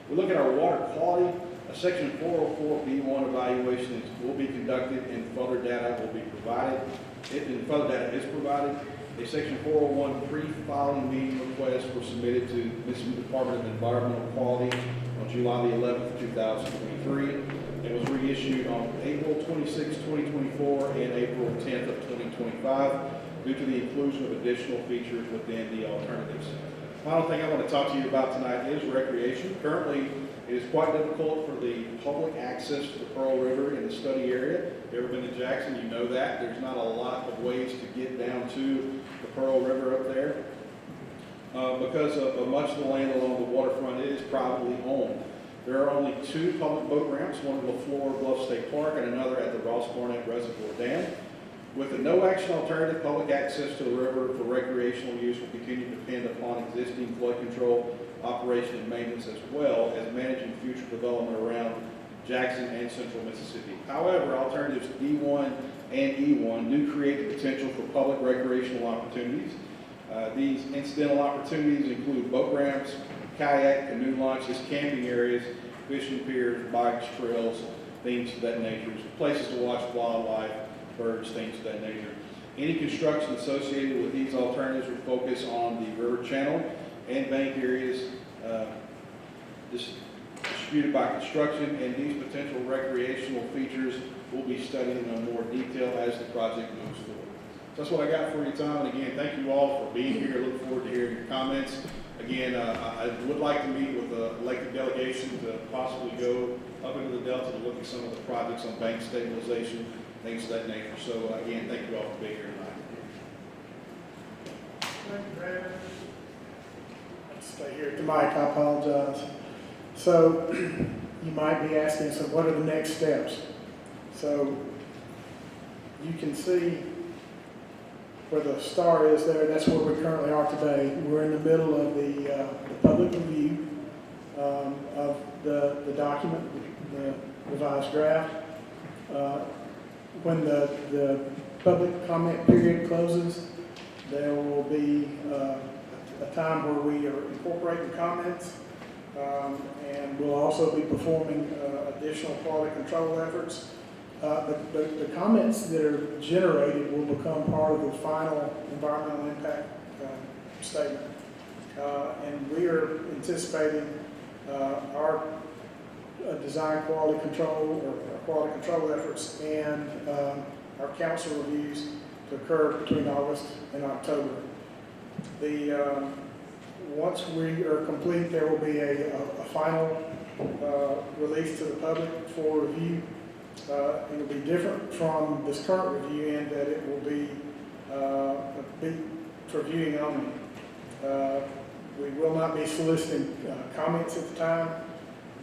We look at our water quality. A Section 404B1 evaluation will be conducted and further data will be provided. Further data is provided. A Section 401 pre-filing meeting requests were submitted to the Mississippi Department of Environmental Quality on July the 11th, 2023. It was reissued on April 26, 2024 and April 10th of 2025 due to the inclusion of additional features within the alternatives. Final thing I want to talk to you about tonight is recreation. Currently, it is quite difficult for the public access to the Pearl River in the study area. If you've ever been to Jackson, you know that. There's not a lot of ways to get down to the Pearl River up there. Because of much of the land along the waterfront is privately owned. There are only 2 public boat ramps, one at LaFleur Bluff State Park and another at the Ross Barnett Reservoir Dam. With a no-action alternative, public access to the river for recreational use will continue to depend upon existing flood control, operation, and maintenance, as well as managing future development around Jackson and central Mississippi. However, alternatives D1 and E1 do create the potential for public recreational opportunities. These incidental opportunities include boat ramps, kayak, canoe launches, camping areas, fishing piers, bikes, trails, things of that nature, places to watch wildlife, birds, things of that nature. Any construction associated with these alternatives will focus on the river channel and bank areas. This disputed by construction, and these potential recreational features will be studied in more detail as the project moves forward. So that's what I got for you, Tom, and again, thank you all for being here, look forward to hearing your comments. Again, I would like to meet with the elected delegation to possibly go up into the Delta to look at some of the projects on bank stabilization, things of that nature. So again, thank you all for being here tonight. Thank you, Brad. I'll stay here at the mic, I apologize. So you might be asking, so what are the next steps? So you can see where the star is there, that's where we currently are today. We're in the middle of the public review of the document, the revised draft. When the public comment period closes, there will be a time where we are incorporating comments, and we'll also be performing additional quality control efforts. The comments that are generated will become part of the final environmental impact statement. And we are anticipating our design quality control or our quality control efforts and our council reviews to occur between August and October. Once we are complete, there will be a final release to the public for review. It will be different from this current review in that it will be for viewing only. We will not be soliciting comments at the time,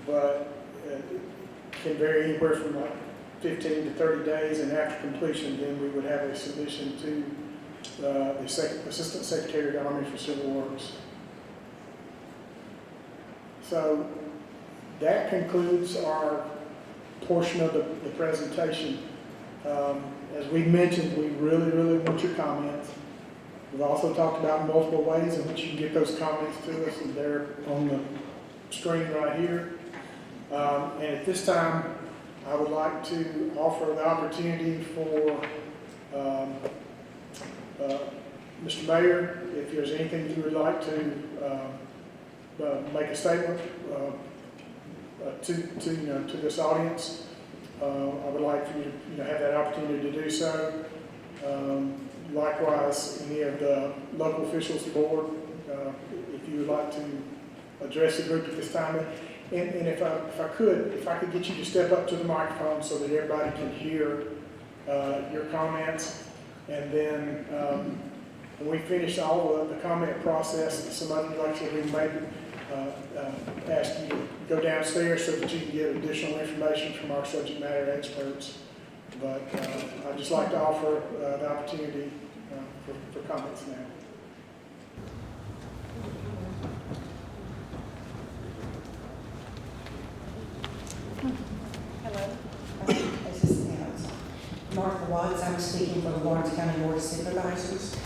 but it can vary anywhere from like 15 to 30 days, and after completion, then we would have a submission to the Assistant Secretary of the Army for Civil Works. So that concludes our portion of the presentation. As we mentioned, we really want your comments. We've also talked about multiple ways in which you can get those comments to us, and they're on the screen right here. And at this time, I would like to offer the opportunity for Mr. Mayor, if there's anything you would like to make a statement to this audience. I would like for you to have that opportunity to do so. Likewise, any of the local officials, the board, if you would like to address the group at this time. And if I could get you to step up to the microphone so that everybody can hear your comments. And then when we finish all of the comment process, somebody would like to maybe ask you to go downstairs so that you can get additional information from our subject matter experts. But I'd just like to offer the opportunity for comments now. Hello. This is Martha Watts. I'm speaking for the Lawrence County Board of Supervisors.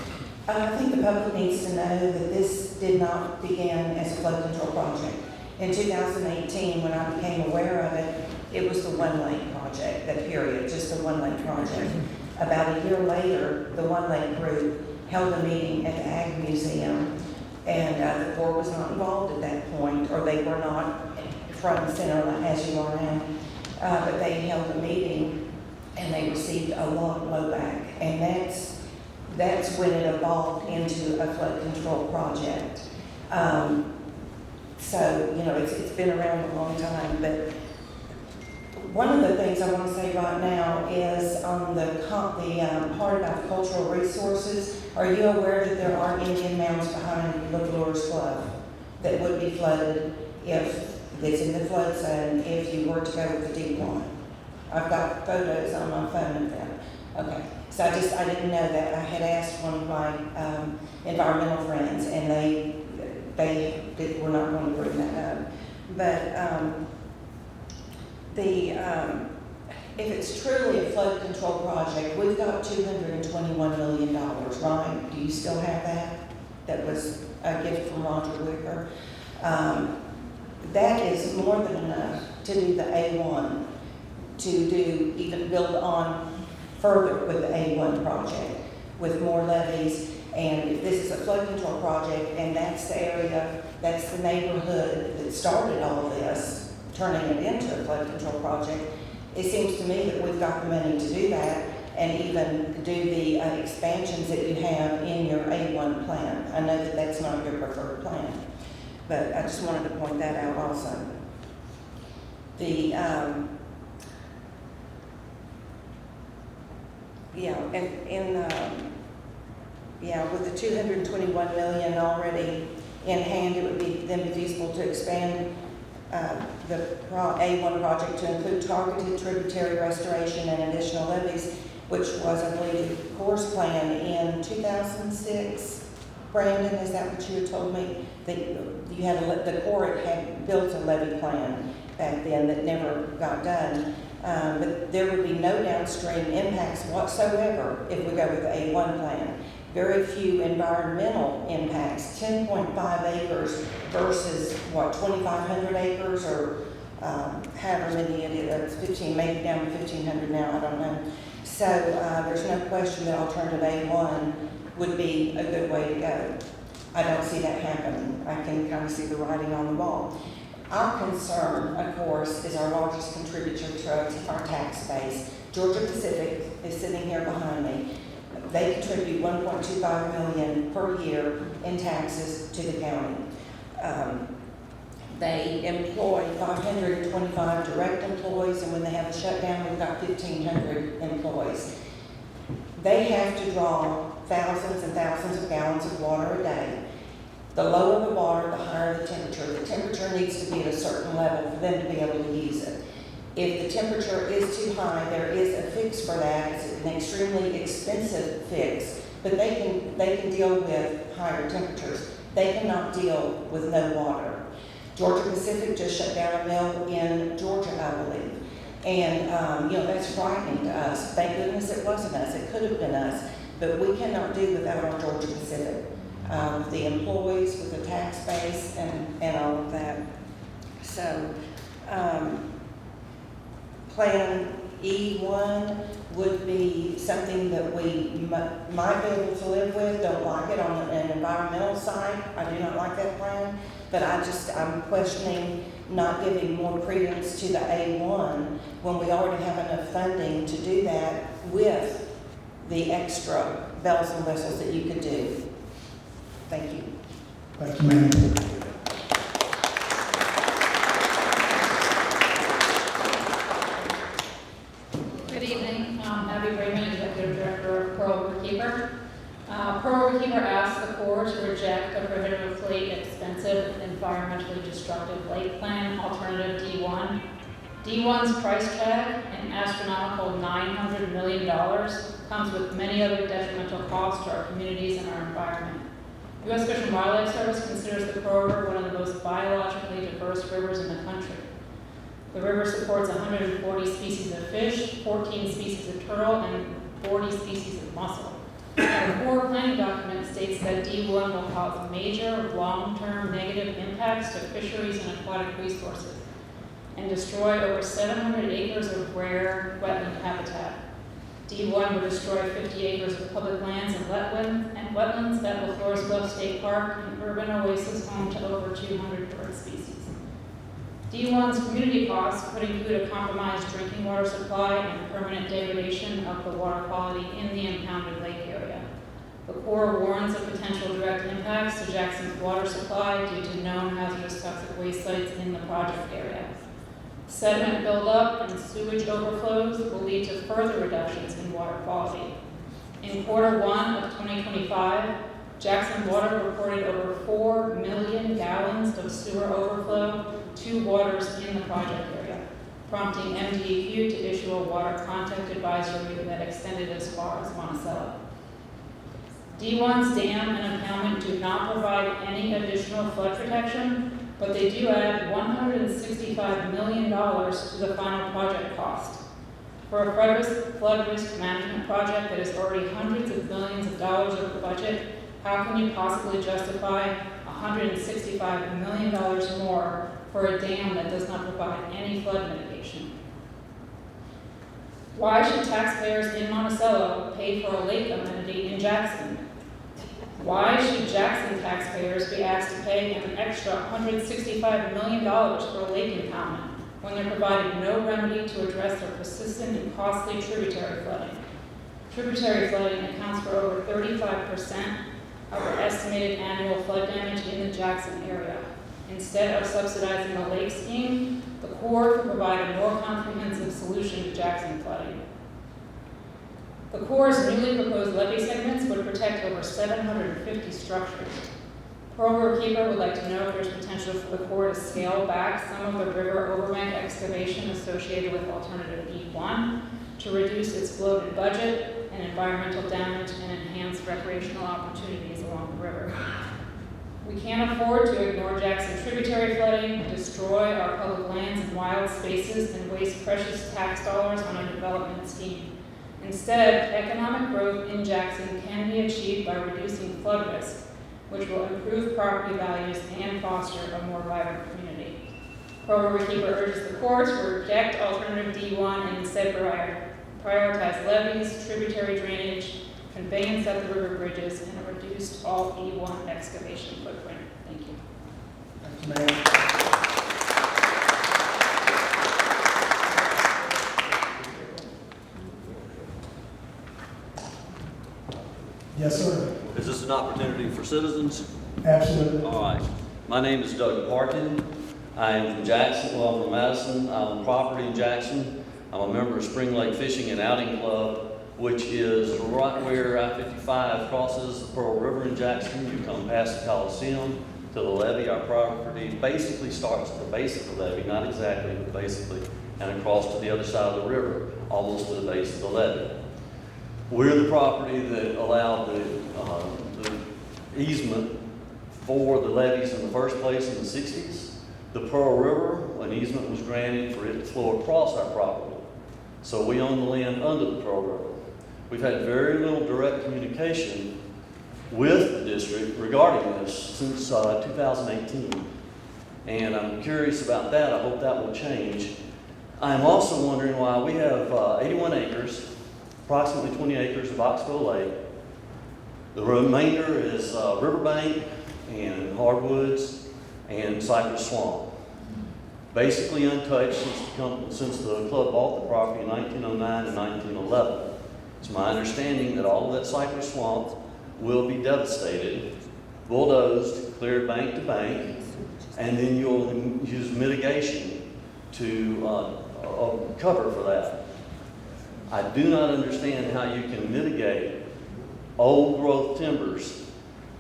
I think the public needs to know that this did not begin as a flood control project. In 2018, when I became aware of it, it was the One Lake project, that period, just the One Lake project. About a year later, the One Lake group held a meeting at the Ag Museum, and the board was not involved at that point, or they were not front and center as you are now. But they held a meeting, and they received a lot of blowback, and that's when it evolved into a flood control project. So, you know, it's been around a long time, but one of the things I want to say right now is on the part about the cultural resources. Are you aware that there are Indian mounds behind LaFleur's Club that would be flooded if it's in the flood zone if you were to go with the deep one? I've got photos on my phone of them. Okay, so I didn't know that. I had asked one of my environmental friends, and they were not going to bring that up. But if it's truly a flood control project, we've got $221 million, right? Do you still have that? That was a gift from Roger Wicker. That is more than enough to do the A1, to even build on further with the A1 project, with more levees. And if this is a flood control project, and that's the area, that's the neighborhood that started all of this, turning it into a flood control project. It seems to me that we've got the money to do that and even do the expansions that you have in your A1 plan. I know that that's not your preferred plan, but I just wanted to point that out also. The, with the 221 million already in hand, it would be then be feasible to expand the A1 project to include targeted tributary restoration and additional levees, which was, I believe, the Corps plan in 2006. Brandon, is that what you had told me? That you had the Corps had built a levee plan back then that never got done. But there would be no downstream impacts whatsoever if we go with the A1 plan. Very few environmental impacts, 10.5 acres versus, 2,500 acres or however many it is, 15, maybe down to 1,500 now, I don't know. So there's no question that alternative A1 would be a good way to go. I don't see that happening. I can kind of see the writing on the wall. Our concern, of course, is our largest contributor to our tax base. Georgia Pacific is sitting here behind me. They contribute $1.25 million per year in taxes to the county. They employ 525 direct employees, and when they have a shutdown, we've got 1,500 employees. They have to draw thousands and thousands of gallons of water a day. The lower the water, the higher the temperature. The temperature needs to be at a certain level for them to be able to use it. If the temperature is too high, there is a fix for that. It's an extremely expensive fix, but they can deal with higher temperatures. They cannot deal with no water. Georgia Pacific just shut down a mill in Georgia, I believe. And, that's frightening to us. Thank goodness it wasn't us. It could have been us. But we cannot do without our Georgia Pacific. With the employees, with the tax base, and all of that. So, Plan E1 would be something that we might be able to live with. Don't like it on an environmental side. I do not like that plan. But I'm questioning not giving more credence to the A1 when we already have enough funding to do that with the extra bells and whistles that you could do. Thank you. Thank you, ma'am. Good evening. Abby Brayman, Executive Director of Pearl Riverkeeper. Pearl Riverkeeper asked the Corps to reject the prohibitively expensive and environmentally destructive lake plan alternative D1. D1's price tag, an astronomical $900 million, comes with many other detrimental costs to our communities and our environment. U.S. Fish and Wildlife Service considers the Pearl River one of the most biologically diverse rivers in the country. The river supports 140 species of fish, 14 species of turtle, and 40 species of mussel. The Corps planning document states that D1 will cause major long-term negative impacts to fisheries and aquatic resources and destroy over 700 acres of rare wetland habitat. D1 will destroy 50 acres of public lands and wetlands at La Flores Bluff State Park, an urban oasis home to over 200 bird species. D1's community costs could include a compromised drinking water supply and permanent degradation of the water quality in the impounded lake area. The Corps warns of potential direct impacts to Jackson's water supply due to known hazardous toxic waste sites in the project area. Sediment buildup and sewage overflows will lead to further reductions in water quality. In Q1 of 2025, Jackson Water reported over 4 million gallons of sewer overflow to waters in the project area, prompting MDEQ to issue a water contact advisory that extended as far as Monticello. D1's dam and impoundment do not provide any additional flood protection, but they do add $165 million to the final project cost. For a flood risk management project that is already hundreds of millions of dollars over budget, how can you possibly justify $165 million more for a dam that does not provide any flood mitigation? Why should taxpayers in Monticello pay for a lake amenity in Jackson? Why should Jackson taxpayers be asked to pay an extra $165 million for a lake impoundment when there provided no remedy to address their persistent and costly tributary flooding. Tributary flooding accounts for over 35% of our estimated annual flood damage in the Jackson area. Instead of subsidizing the lake scheme, the Corps could provide a more comprehensive solution to Jackson flooding. The Corps' newly proposed levee segments would protect over 750 structures. Pearl River Keeper would like to know if there's potential for the Corps to scale back some of the river overbank excavation associated with alternative E1 to reduce its bloated budget and environmental damage and enhance recreational opportunities along the river. We can't afford to ignore Jackson tributary flooding, destroy our public lands and wild spaces, and waste precious tax dollars on a development scheme. Instead, economic growth in Jackson can be achieved by reducing flood risk, which will improve property values and foster a more vibrant community. Pearl River Keeper urges the Corps to reject alternative D1 and instead prioritize levees, tributary drainage, conveyance at the river bridges, and a reduced all E1 excavation footprint. Thank you. Thank you, ma'am. Yes, sir. Is this an opportunity for citizens? Absolutely. All right. My name is Doug Parkin. I am from Jackson, well, I'm from Madison. I own property in Jackson. I'm a member of Spring Lake Fishing and Outing Club, which is right where I-55 crosses the Pearl River in Jackson. You come past the Coliseum to the levee. Our property basically starts at the base of the levee, not exactly, but basically, and across to the other side of the river, almost to the base of the levee. We're the property that allowed the easement for the levees in the first place in the 60s. The Pearl River, an easement was granted for it to flow across our property. So we own the land under the Pearl River. We've had very little direct communication with the district regarding this since 2018. And I'm curious about that. I hope that will change. I'm also wondering why we have 81 acres, approximately 20 acres of Oxbow Lake. The remainder is riverbank and hardwoods and cypress swamp. Basically untouched since the club bought the property in 1909 and 1911. It's my understanding that all of that cypress swamp will be devastated, bulldozed, cleared bank to bank, and then you'll use mitigation to cover for that. I do not understand how you can mitigate old growth timbers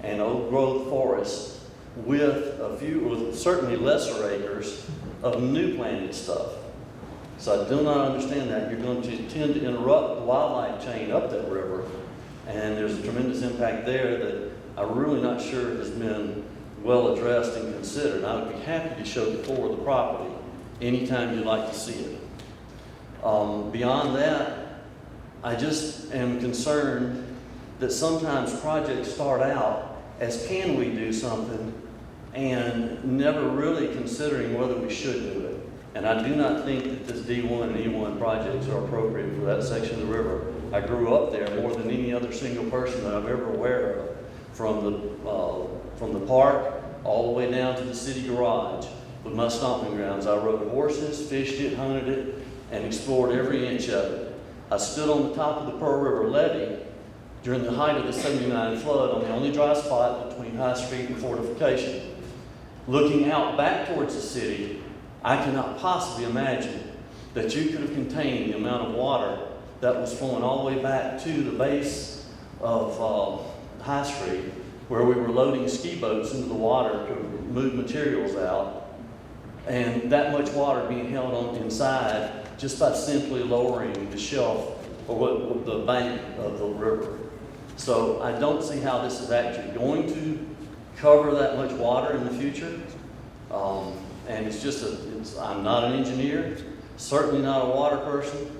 and old growth forests with certainly lesser acres of new planted stuff. So I do not understand that. You're going to tend to interrupt the wildlife chain up that river, and there's a tremendous impact there that I'm really not sure has been well addressed and considered. I would be happy to show the tour of the property anytime you'd like to see it. Beyond that, I just am concerned that sometimes projects start out as can we do something and never really considering whether we should do it. And I do not think that this D1 and E1 projects are appropriate for that section of the river. I grew up there more than any other single person that I'm ever aware of, from the park all the way down to the city garage with my stomping grounds. I rode horses, fished it, hunted it, and explored every inch of it. I stood on the top of the Pearl River levee during the height of the '79 flood on the only dry spot between High Street and Fortification. Looking out back towards the city, I cannot possibly imagine that you could have contained the amount of water that was flowing all the way back to the base of High Street, where we were loading ski boats into the water to move materials out, and that much water being held on inside just by simply lowering the shelf or the bank of the river. So I don't see how this is actually going to cover that much water in the future. And it's just I'm not an engineer, certainly not a water person,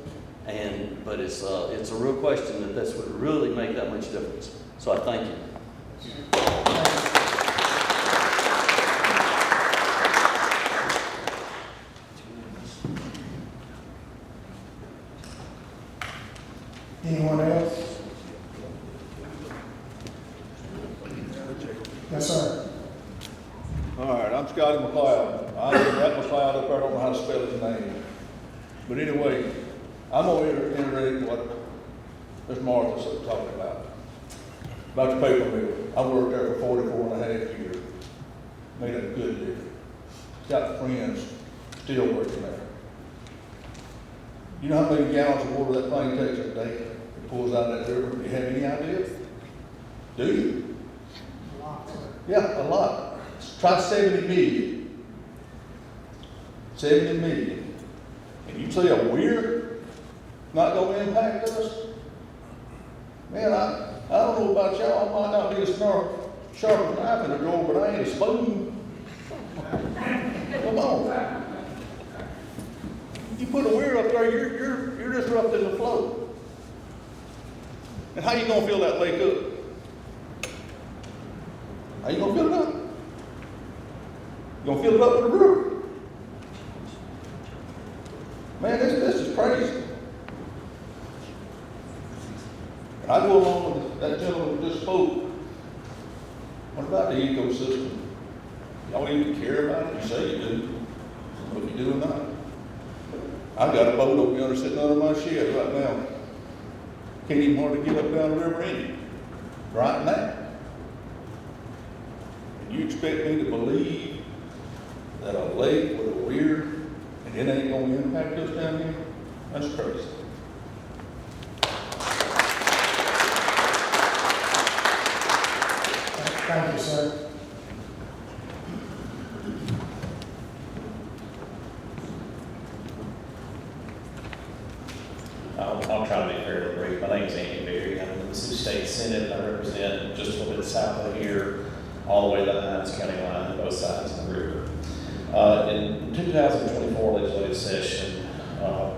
but it's a real question that this would really make that much difference. So I thank you. Anyone else? Yes, sir. All right, I'm Scotty McLeod. I live right cloud up there, I don't know how to spell his name. But anyway, I'm gonna iterate what Ms. Martha's talking about the paper mill. I worked there for 44 and a half years. Made a good living. Got friends still working there. You know how many gallons of water that thing takes a day? It pulls out that river. Do you have any idea? Do you? Yeah, a lot. Try 70 million. 70 million. And you say a weir not gonna impact us? Man, I don't know about y'all, I might not be as sharp as a knife in the drawer, but I ain't a spoon. Come on. You put a weir up there, you're disrupting the flow. And how you gonna fill that lake up? How you gonna fill it up? You gonna fill it up with a river? Man, this is crazy. And I go along with that gentleman who just spoke. What about the ecosystem? Y'all even care about it? You say you do. But you do or not. I've got a boat over yonder sitting under my shed right now. Can't even hardly get up down the river in it. Right now. And you expect me to believe that a lake with a weir and it ain't gonna impact us down here? That's crazy. Thank you, sir. I'll try to be fairly brief. My name's Andy Berry. I'm in the Mississippi State Senate. I represent just a little bit south of here, all the way to the Hines County line, both sides of the river. In 2024 legislative session,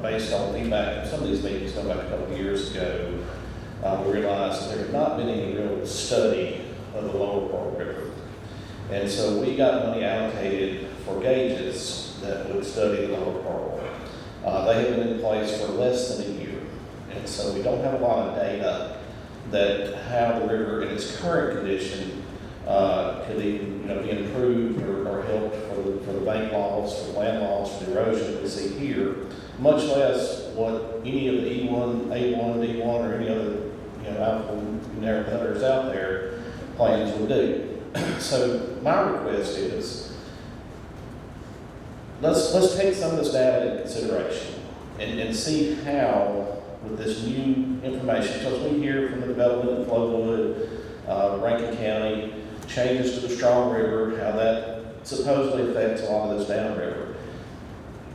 based on feedback from some of these meetings going back a couple of years ago, we realized that there had not been any real study of the Lower Pearl River. And so we got money allocated for gauges that would study the Lower Pearl. They have been in place for less than a year. And so we don't have a lot of data that how the river in its current condition could even be improved or helped for the bank loss, for the land loss, for the erosion that we see here, much less what any of the E1, A1, D1, or any other alpha inheritors out there plans would do. So my request is, let's take some of this data into consideration and see how, with this new information, because we hear from the development of Flowood, Rankin County, changes to the Strong River, how that supposedly affects a lot of this downriver.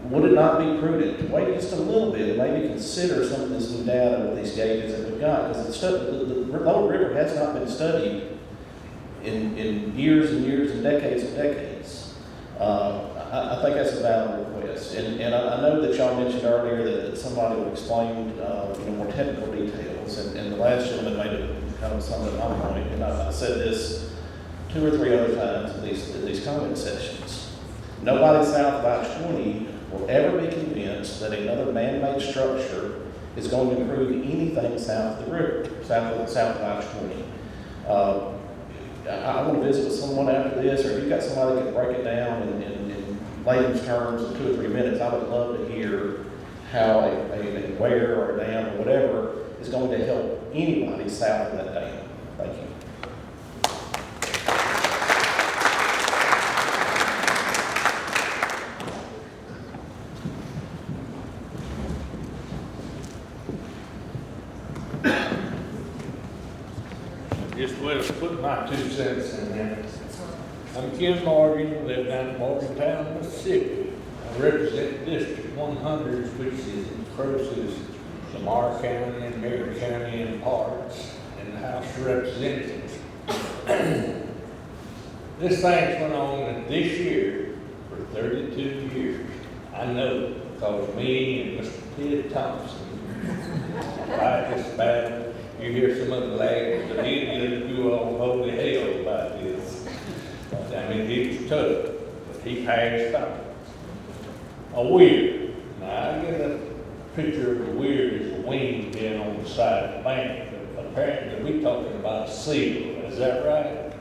Would it not be prudent to wait just a little bit and maybe consider some of this new data with these gauges that we've got? Because the Lower River has not been studied in years and years and decades. I think that's a valid request. And I know that y'all mentioned earlier that somebody would explain more technical details. And the last gentleman made a kind of something on my point. And I said this 2 or 3 other times in these comment sessions. Nobody south of I-20 will ever be convinced that another man-made structure is going to improve anything south of the river, south of I-20. I want to visit with someone after this, or if you've got somebody that can break it down in layman's terms in 2 or 3 minutes, I would love to hear how a weir or a dam or whatever is going to help anybody south of that dam. Thank you. Just will put my 2 cents in there. I'm Ken Morgan, live down in Morgantown, Mississippi. I represent District 100, which encroaches Lamar County and Marion County in parts, in the House of Representatives. This thing's went on this year for 32 years. I know because me and Mr. Ted Thompson fight this battle. You hear some of the language, but he didn't do all holy hell about this. I mean, it was tough, but he passed on. A weir. Now, I get a picture of the weir as the wing being on the side of the bank, but apparently we're talking about a seal. Is that right?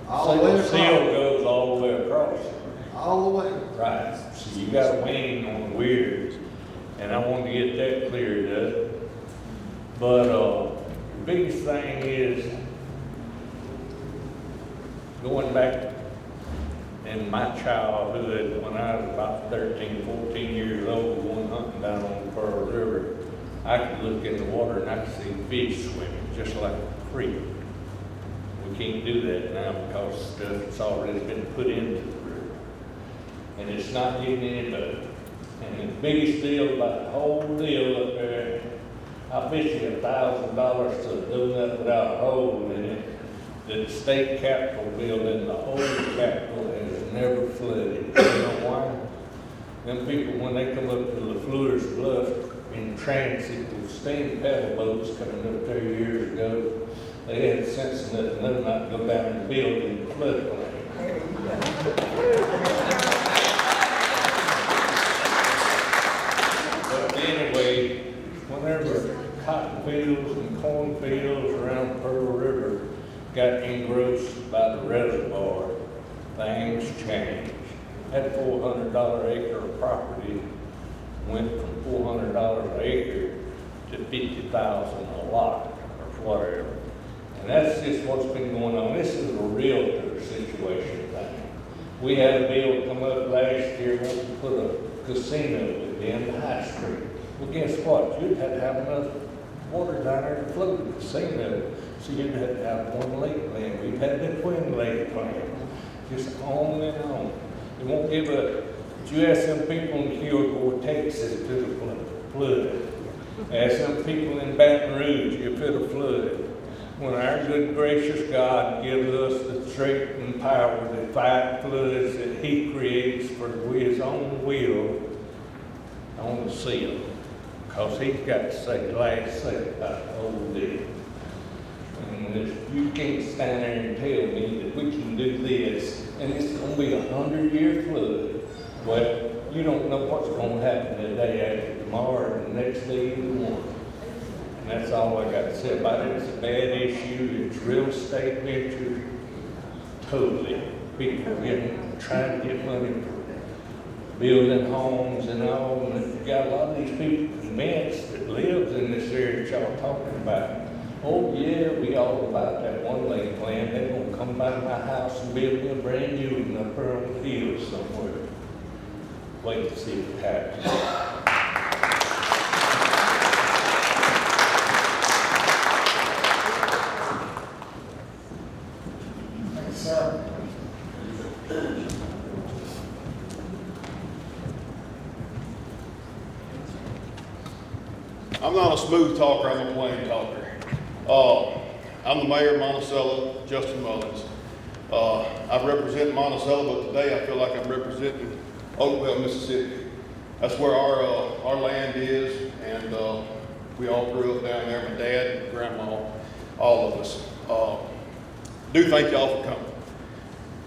All the way across. Seal goes all the way across. all the way. Right, so you got a wing on the weir, and I want to get that cleared up. But, the biggest thing is, going back in my childhood, when I was about 13, 14 years old, going hunting down on the Pearl River, I could look in the water and I could see fish swimming, just like a creek. We can't do that now because stuff's already been put into the river. And it's not getting any better. And the biggest deal about the whole deal up there, I bet you $1,000 to a donut without a hole in it, that the state capitol building, the whole capitol has never flooded. You know why? Them people, when they come up to LaFleur's Bluff in transit, with steam paddle boats coming up there years ago, they had sense enough to know not to go down and build in the floodplain. But anyway, whenever cotton fields and corn fields around Pearl River got engrossed by the reservoir, things changed. That $400 acre of property went from $400 an acre to $50,000 a lot, or whatever. And that's just what's been going on. This is a realtor situation thing. We had a bill come up last year, wanting to put a casino in the High Street. Well, guess what? You'd have to have enough water down there to float the casino. So you'd have to have one lake plan. We've had the twin lake plan. Just on and on. They won't give up. But you ask them people in Kilgore, Texas, to the flood. Ask them people in Baton Rouge, if it'll flood. When our good gracious God gives us the strength and power to fight floods that He creates for His own will, I want to see them. Because He's got to say the last say about the whole deal. And if you can't stand there and tell me that we can do this, and it's going to be 100-year flood, well, you don't know what's going to happen the day after tomorrow and the next day either one. And that's all I got to say about it. It's a bad issue. It's real estate venture. Totally. People trying to get money for building homes and all. And you got a lot of these people convinced that lives in this area that y'all talking about. Oh yeah, we all about that one lake plan. They're gonna come by my house and build me a brand new one up there on the hill somewhere. Wait to see if it happens. Thanks, sir. I'm not a smooth talker, I'm a plain talker. I'm the mayor of Monticello, Justin Mullins. I represent Monticello, but today I feel like I'm representing Oakville, Mississippi. That's where our land is, and we all grew up down there, my dad, grandma, all of us. Do thank y'all for coming.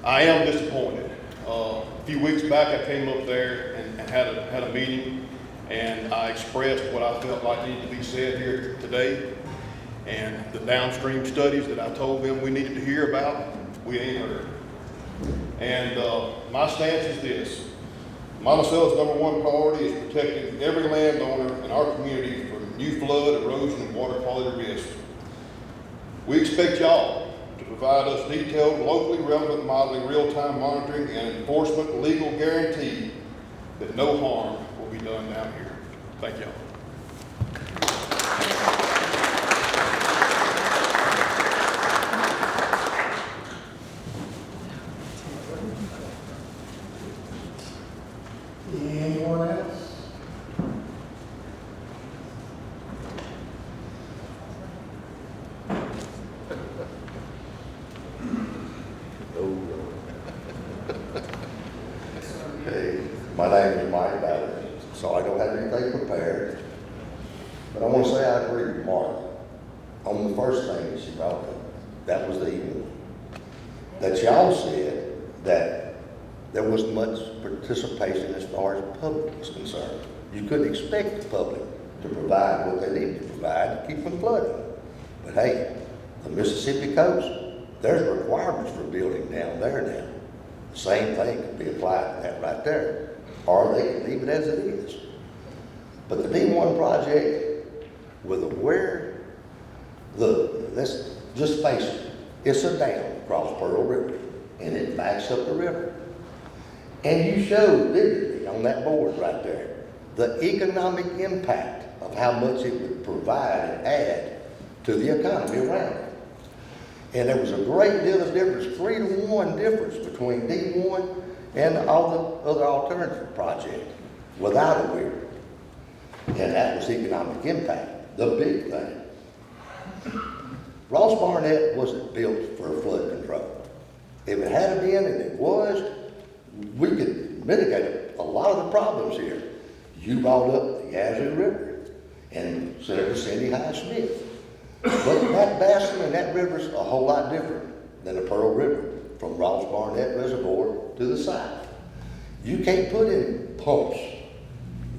I am disappointed. A few weeks back I came up there and had a meeting, and I expressed what I felt like needed to be said here today. And the downstream studies that I told them we needed to hear about, we ain't heard. And my stance is this. Monticello's #1 priority is protecting every landowner in our community from new flood, erosion, and water quality risks. We expect y'all to provide us detailed, locally relevant modeling, real-time monitoring, and enforcement legal guarantee that no harm will be done down here. Thank y'all. Anyone else? Hey, my name is Mike Ballard, so I don't have anything prepared. But I want to say I agree with Martha on the first thing that she brought up. That was the evening. That y'all said that there wasn't much participation as far as the public was concerned. You couldn't expect the public to provide what they need to provide to keep from flooding. But hey, the Mississippi coast, there's requirements for building down there now. Same thing could be applied to that right there, or they could leave it as it is. But the D1 project, with let's just face it, it's a dam across Pearl River, and it backs up the river. And you showed vividly on that board right there, the economic impact of how much it would provide and add to the economy around it. And there was a great deal of difference, 3-to-1 difference between D1 and all the other alternative projects without a weir. And that was economic impact, the big thing. Ross Barnett wasn't built for flood control. If it had been, and it was, we could mitigate a lot of the problems here. You brought up the Yazoo River and Senator Cindy Hyde-Smith. But that basin and that river's a whole lot different than the Pearl River from Ross Barnett Reservoir to the south. You can't put in pumps.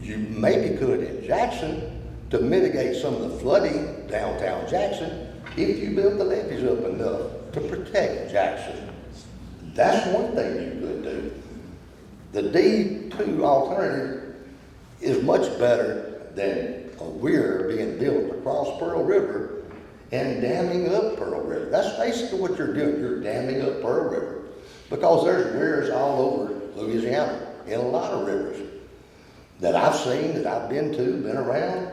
You maybe could in Jackson to mitigate some of the flooding downtown Jackson if you built the levees up enough to protect Jackson. That's one thing you could do. The D2 alternative is much better than a weir being built across Pearl River and damming up Pearl River. That's basically what you're doing. You're damming up Pearl River because there's weirs all over Louisiana in a lot of rivers that I've seen, that I've been around,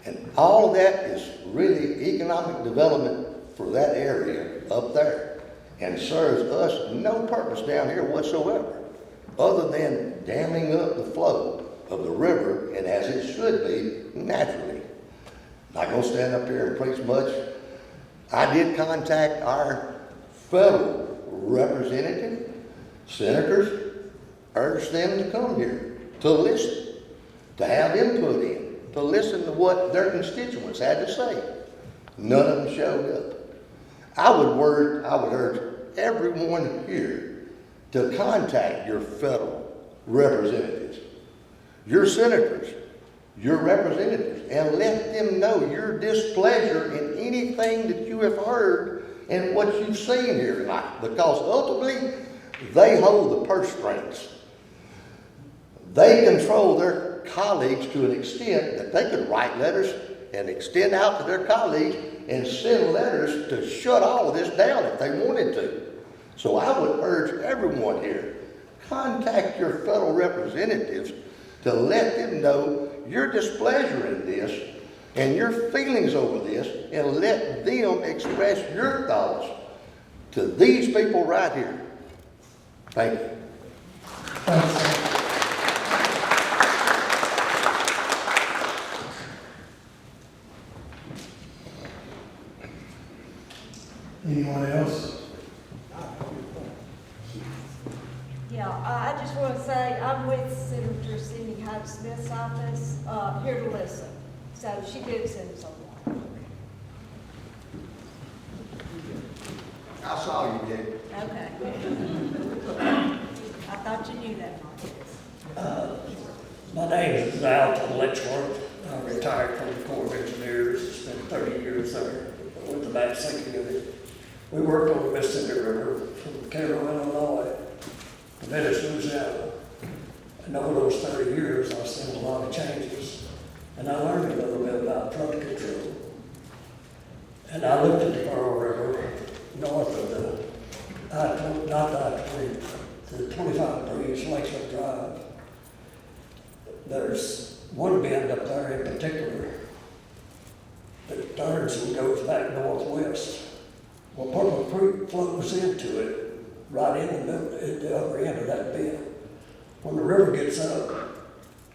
and all of that is really economic development for that area up there and serves us no purpose down here whatsoever other than damming up the flow of the river and as it should be naturally. Not gonna stand up here and preach much. I did contact our federal representative, senators, urged them to come here, to listen, to have input in, to listen to what their constituents had to say. None of them showed up. I would urge everyone here to contact your federal representatives, your senators, your representatives, and let them know your displeasure in anything that you have heard and what you've seen here tonight, because ultimately they hold the purse strings. They control their colleagues to an extent that they could write letters and extend out to their colleagues and send letters to shut all of this down if they wanted to. So I would urge everyone here, contact your federal representatives to let them know your displeasure in this and your feelings over this, and let them express your thoughts to these people right here. Thank you. Anyone else? Yeah, I just want to say I'm with Senator Cindy Hyde-Smith's office, here to listen. So she did send us a lot. I saw you, Dick. Okay. I thought you knew that, Mike. My name is Alton Letchworth. I'm retired from the Corps of Engineers. Spent 30 years there with the Monticello unit. We worked on the Mississippi River from Cairo, Illinois to Venice, Louisiana. And over those 30 years, I've seen a lot of changes. And I learned a little bit about flood control. And I looked at the Pearl River north of the 25 degrees Lakeshore Drive. There's one bend up there in particular that turns and goes back northwest. Well, Purple Creek flows into it right in the middle, at the upper end of that bend. When the river gets up,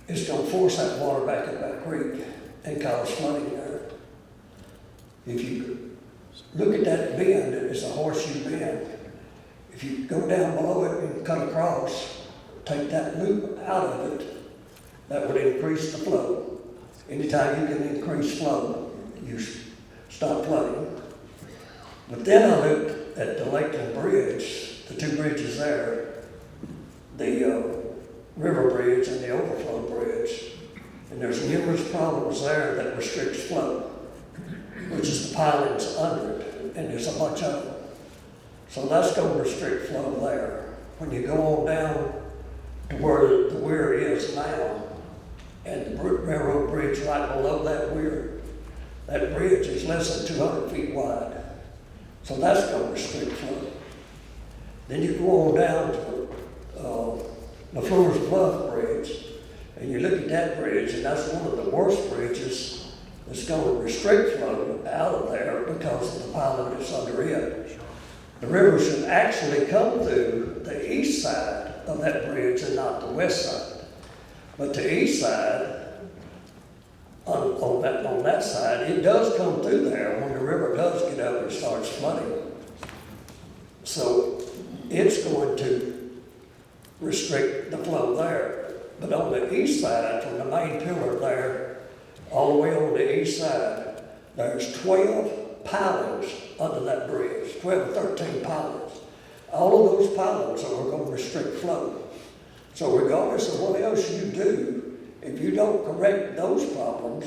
it's going to force that water back up that creek and cause flooding there. If you look at that bend, it's a horseshoe bend. If you go down below it and come across, take that loop out of it, that would increase the flow. Anytime you can increase flow, you stop flooding. But then I looked at the Lakeland Bridge, the two bridges there, the River Bridge and the Overflow Bridge. And there's numerous problems there that restricts flow, which is the pilings under it, and there's a bunch of them. So that's going to restrict flow there. when you go on down to where the weir is now, and the railroad bridge right below that weir, that bridge is less than 200 feet wide. So that's going to restrict flow. Then you go on down to the Floors Bluff Bridge, and you look at that bridge, and that's one of the worst bridges that's going to restrict flow out of there because of the pilot that's under it. The river should actually come through the east side of that bridge and not the west side. But the east side, on that side, it does come through there when the river does get up and starts flooding. So it's going to restrict the flow there. But on the east side, from the main pillar there, all the way on the east side, there's 12 pilings under that bridge, 12 or 13 pilings. All of those pilings are going to restrict flow. So regardless of what else you do, if you don't correct those problems,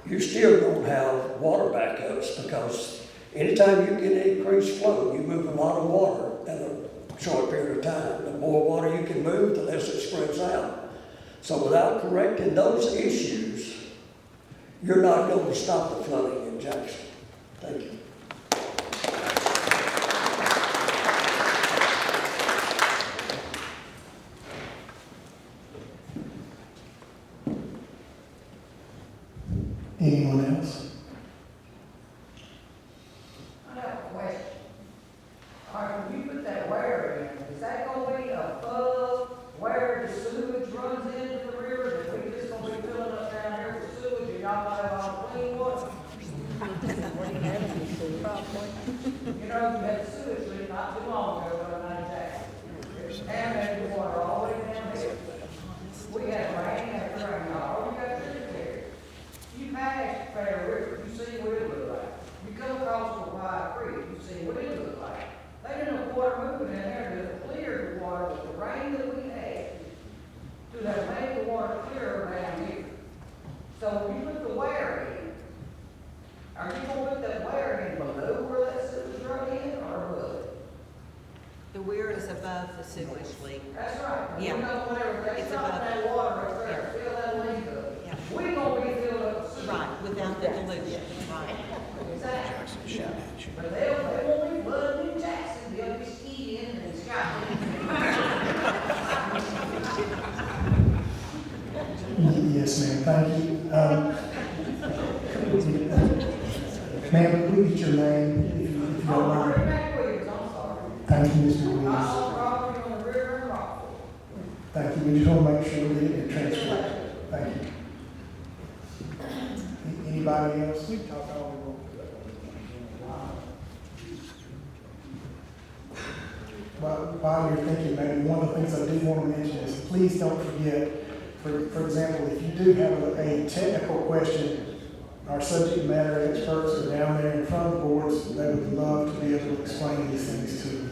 you're still going to have water backups, because anytime you get increased flow, you move a lot of water in a short period of time. The more water you can move, the less it spreads out. So without correcting those issues, you're not going to stop the flooding in Jackson. Thank you. Anyone else? I have a question. All right, when you put that wire in, is that gonna be above where the sewage runs into the river? That we just gonna be filling up down here with sewage and y'all might have all clean water? You know, you had sewage leak not too long ago, but I'm not exactly. And the water all the way down here. We had rain after rain, all you got to do there. You pass Fair River, you see what it look like. You come across the Wide Creek, you see what it look like. They didn't have water moving in there to clear the water with the rain that we had, to have made the water clear around here. So when you put the wire in, are you gonna put that wire in below where that sewage run in, or what? The weir is above the sewage leak. That's right. Yeah. You know, whatever, they It's stop above. that water right there, fill that leak up. Yeah. We gonna be filled up with sewage. Right, without the dilution, right. Exactly. But they won't be flooding in Jackson, they'll be skiing and skiing. Yes, ma'am, thank you. Ma'am, could we get your name, if you don't mind? Williams, I'm sorry. Thank you, Mr. I Williams. own property on the river in Rockford. Thank you, we just want to make sure we get it transferred. Thank you. Anybody else? While you're thinking, maybe one of the things I do want to mention is, please don't forget, for example, if you do have a technical question, our subject matter experts are down there in front of the boards. They would love to be able to explain these things to you.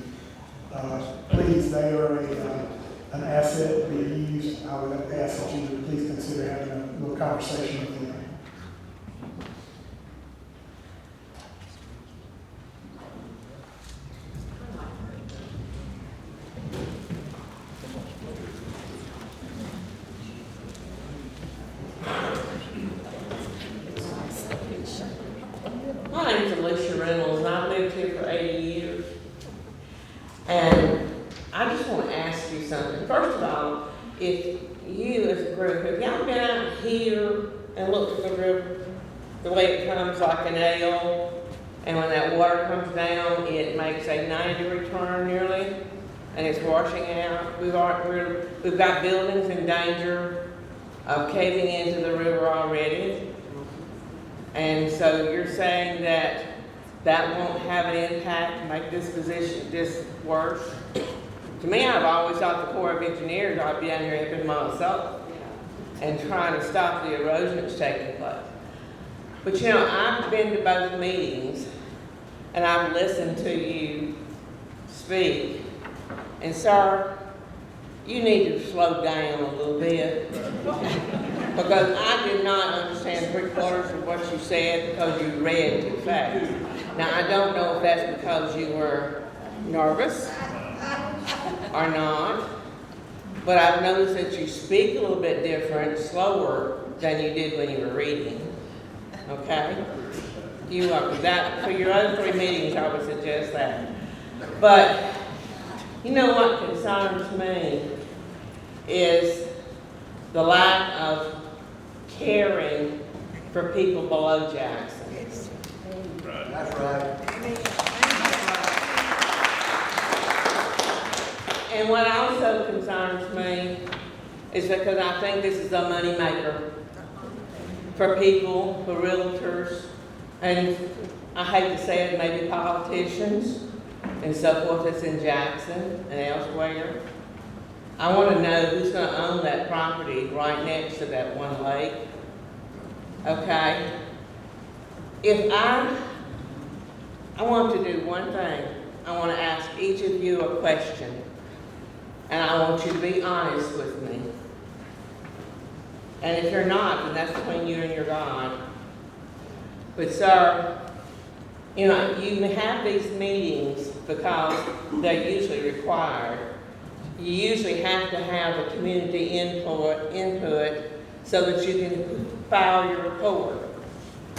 Please, they are an asset to be used. I would ask that you would please consider having a little conversation with them. My name's Alicia Reynolds, and I've lived here for 80 years. And I just want to ask you something. First of all, if you as a group, have y'all been out here and looked at the river, the way it comes like an L, and when that water comes down, it makes a 90-degree turn nearly, and it's washing out. We've got buildings in danger of caving into the river already. And so you're saying that that won't have an impact, make this worse? To me, I've always thought the Corps of Engineers ought to be down here up in Monticello and trying to stop the erosion that's taking place. But you know, I've been to both meetings and I've listened to you speak. And sir, you need to slow down a little bit. Because I did not understand 3/4 of what you said because you read too fast. Now, I don't know if that's because you were nervous or not, but I've noticed that you speak a little bit different, slower than you did when you were reading. Okay? You are, that, for your other 3 meetings, I would suggest that. But, you know what concerns me is the lack of caring for people below Jackson. That's right. And what also concerns me is because I think this is a moneymaker for people, for realtors, and I hate to say it, maybe politicians and so forth that's in Jackson and elsewhere. I want to know who's going to own that property right next to that one lake. Okay? If I want to do one thing. I want to ask each of you a question. And I want you to be honest with me. And if you're not, then that's between you and your God. But sir, you know, you have these meetings because they're usually required. You usually have to have a community input so that you can file your report.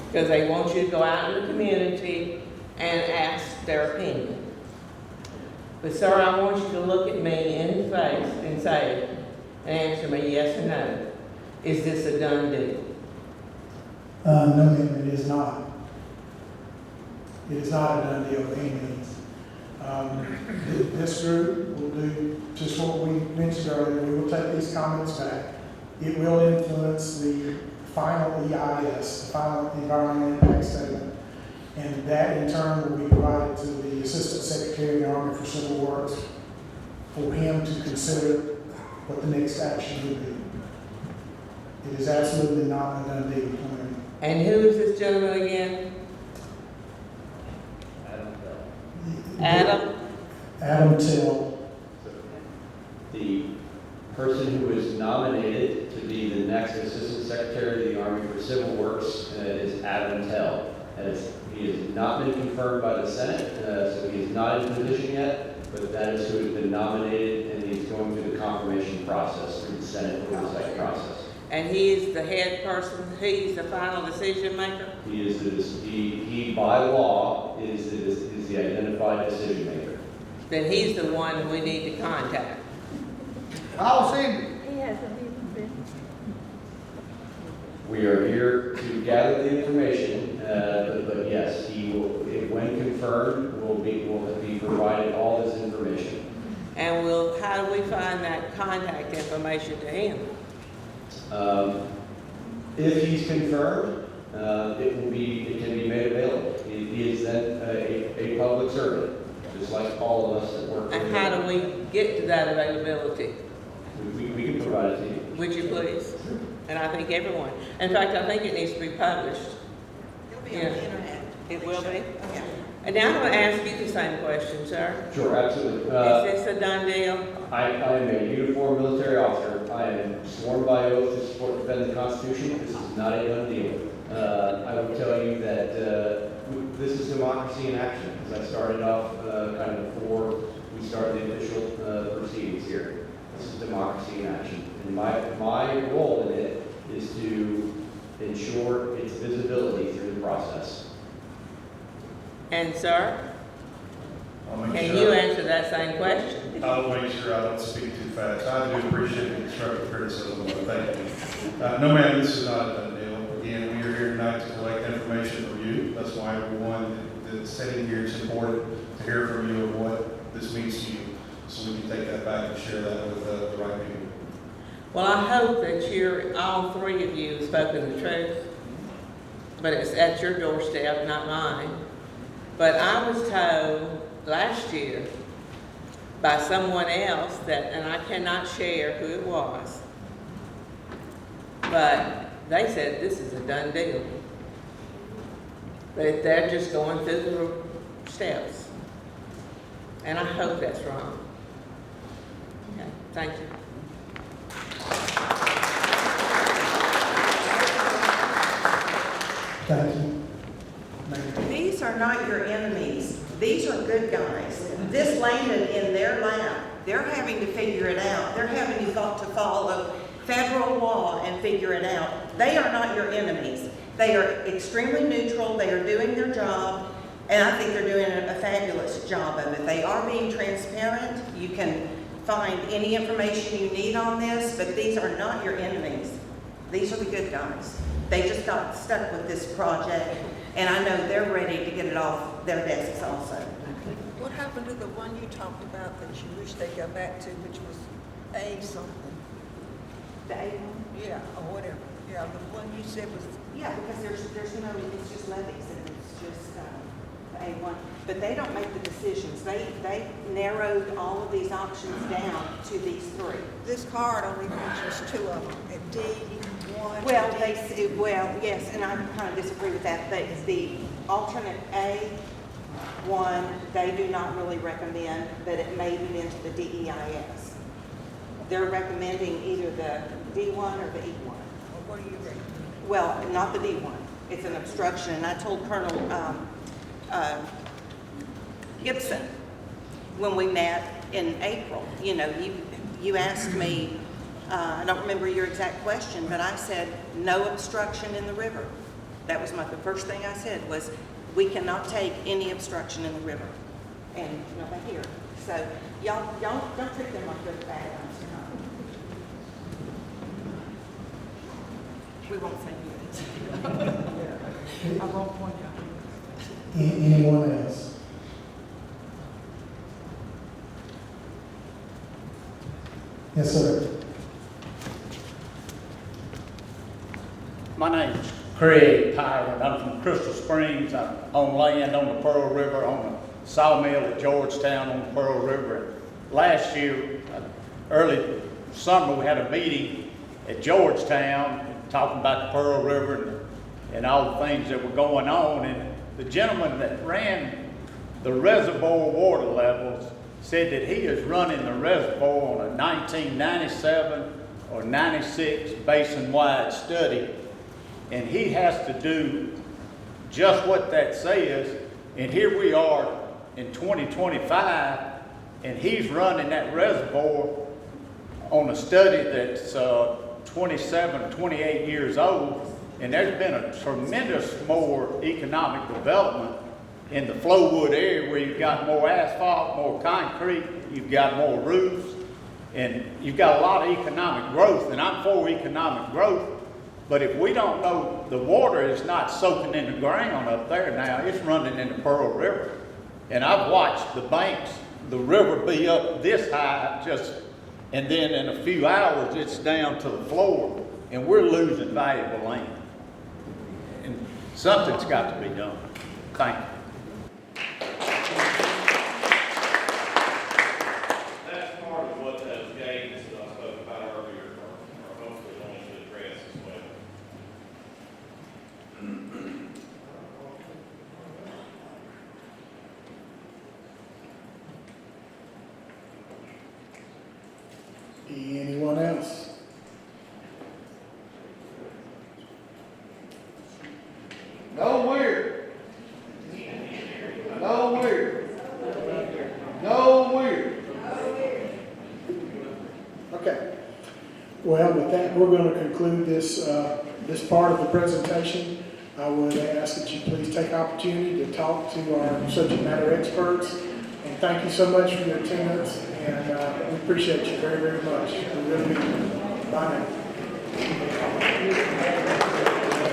Because they want you to go out in the community and ask their opinion. But sir, I want you to look at me in the face and say, and answer me yes or no. Is this a done deal? No, ma'am, it is not. It is not a done deal by any means. This group will do just what we mentioned earlier. We will take these comments back. It will influence the final EIS, the final environmental impact statement, and that in turn will be provided to the Assistant Secretary of the Army for Civil Works for him to consider what the next action would be. It is absolutely not a done deal. And who is this gentleman again? Adam? Adam Till. The person who was nominated to be the next Assistant Secretary of the Army for Civil Works is Adam Tell. He has not been confirmed by the Senate, so he is not in position yet, but that is who has been nominated, and he's going through the confirmation process through the Senate oversight process. And he is the head person, he's the final decision maker? He by law is the identified decision maker. Then he's the one we need to contact. I'll see. He hasn't even been. We are here to gather the information, but yes, he will, when confirmed, will be provided all this information. And how do we find that contact information to him? If he's confirmed, it can be made available. He is then a public servant, just like all of us that work. And how do we get to that availability? We can provide it to you. Would you please? And I think everyone. In fact, I think it needs to be published. It'll be on the internet. It will be? Yeah. And now I'm going to ask you the same question, sir. Sure, absolutely. Is this a done deal? I am a uniformed military officer. I am sworn by oath to support and defend the Constitution. This is not a done deal. I will tell you that this is democracy in action, because I started off kind of before we started the official proceedings here. This is democracy in action. And my role in it is to ensure its visibility through the process. And sir, I'll make can sure- you answer that same question? I'll make sure I don't speak too fast. I do appreciate the constructive criticism, but thank you. No, ma'am, this is not a done deal. Again, we are here tonight to collect information from you. That's why everyone that's sitting here, it's important to hear from you of what this means to you, so we can take that back and share that with the right people. Well, I hope that all three of you have spoken the truth, but it's at your doorstep, not mine. But I was told last year by someone else and I cannot share who it was, but they said this is a done deal. That they're just going through the steps. And I hope that's wrong. Okay, thank you. Thank you. These are not your enemies. These are good guys. This landed in their lap. They're having to figure it out. They're having to follow federal law and figure it out. They are not your enemies. They are extremely neutral. They are doing their job, and I think they're doing a fabulous job of it. They are being transparent. You can find any information you need on this, but these are not your enemies. These are the good guys. They just got stuck with this project, and I know they're ready to get it off their desks also. What happened to the one you talked about that you wish they'd go back to, which was A something? The A1? Yeah, or whatever. Yeah, the one you said was. Yeah, because there's no, it's just levies and it's just the A1. But they don't make the decisions. They narrowed all of these options down to these three. This card only mentions two of them, at D1. Well, yes, and I kind of disagree with that. The alternate A1, they do not really recommend that it made it into the DEIS. They're recommending either the D1 or the E1. Well, what do you recommend? Well, not the D1. It's an obstruction. And I told Colonel Gibson when we met in April, you know, you asked me, I don't remember your exact question, but I said, no obstruction in the river. That was the first thing I said was, we cannot take any obstruction in the river. And, you know, right here. So, y'all don't treat them like they're the bad guys, you know. We won't say it. I won't point out. Anyone else? Yes, sir. My name's Craig Tyler. I'm from Crystal Springs. I'm on land on the Pearl River, on the sawmill at Georgetown on the Pearl River. Last year, early summer, we had a meeting at Georgetown talking about the Pearl River and all the things that were going on. And the gentleman that ran the reservoir water levels said that he is running the reservoir on a 1997 or 96 basin-wide study, and he has to do just what that says. And here we are in 2025, and he's running that reservoir on a study that's 27, 28 years old, and there's been a tremendous more economic development in the Flowwood area where you've got more asphalt, more concrete, you've got more roofs, and you've got a lot of economic growth, and I'm for economic growth. But if we don't know, the water is not soaking in the ground up there now, it's running in the Pearl River. And I've watched the banks, the river be up this high and then in a few hours it's down to the floor, and we're losing valuable land. And something's got to be done. Thank you. That's part of what those gates that I spoke about earlier are hopefully going to address as well. Anyone else? Nowhere. Nowhere. Nowhere. Okay. Well, with that, we're going to conclude this part of the presentation. I would ask that you please take opportunity to talk to our subject matter experts. And thank you so much for your attendance. And we appreciate you very, very much. We really do. Bye now.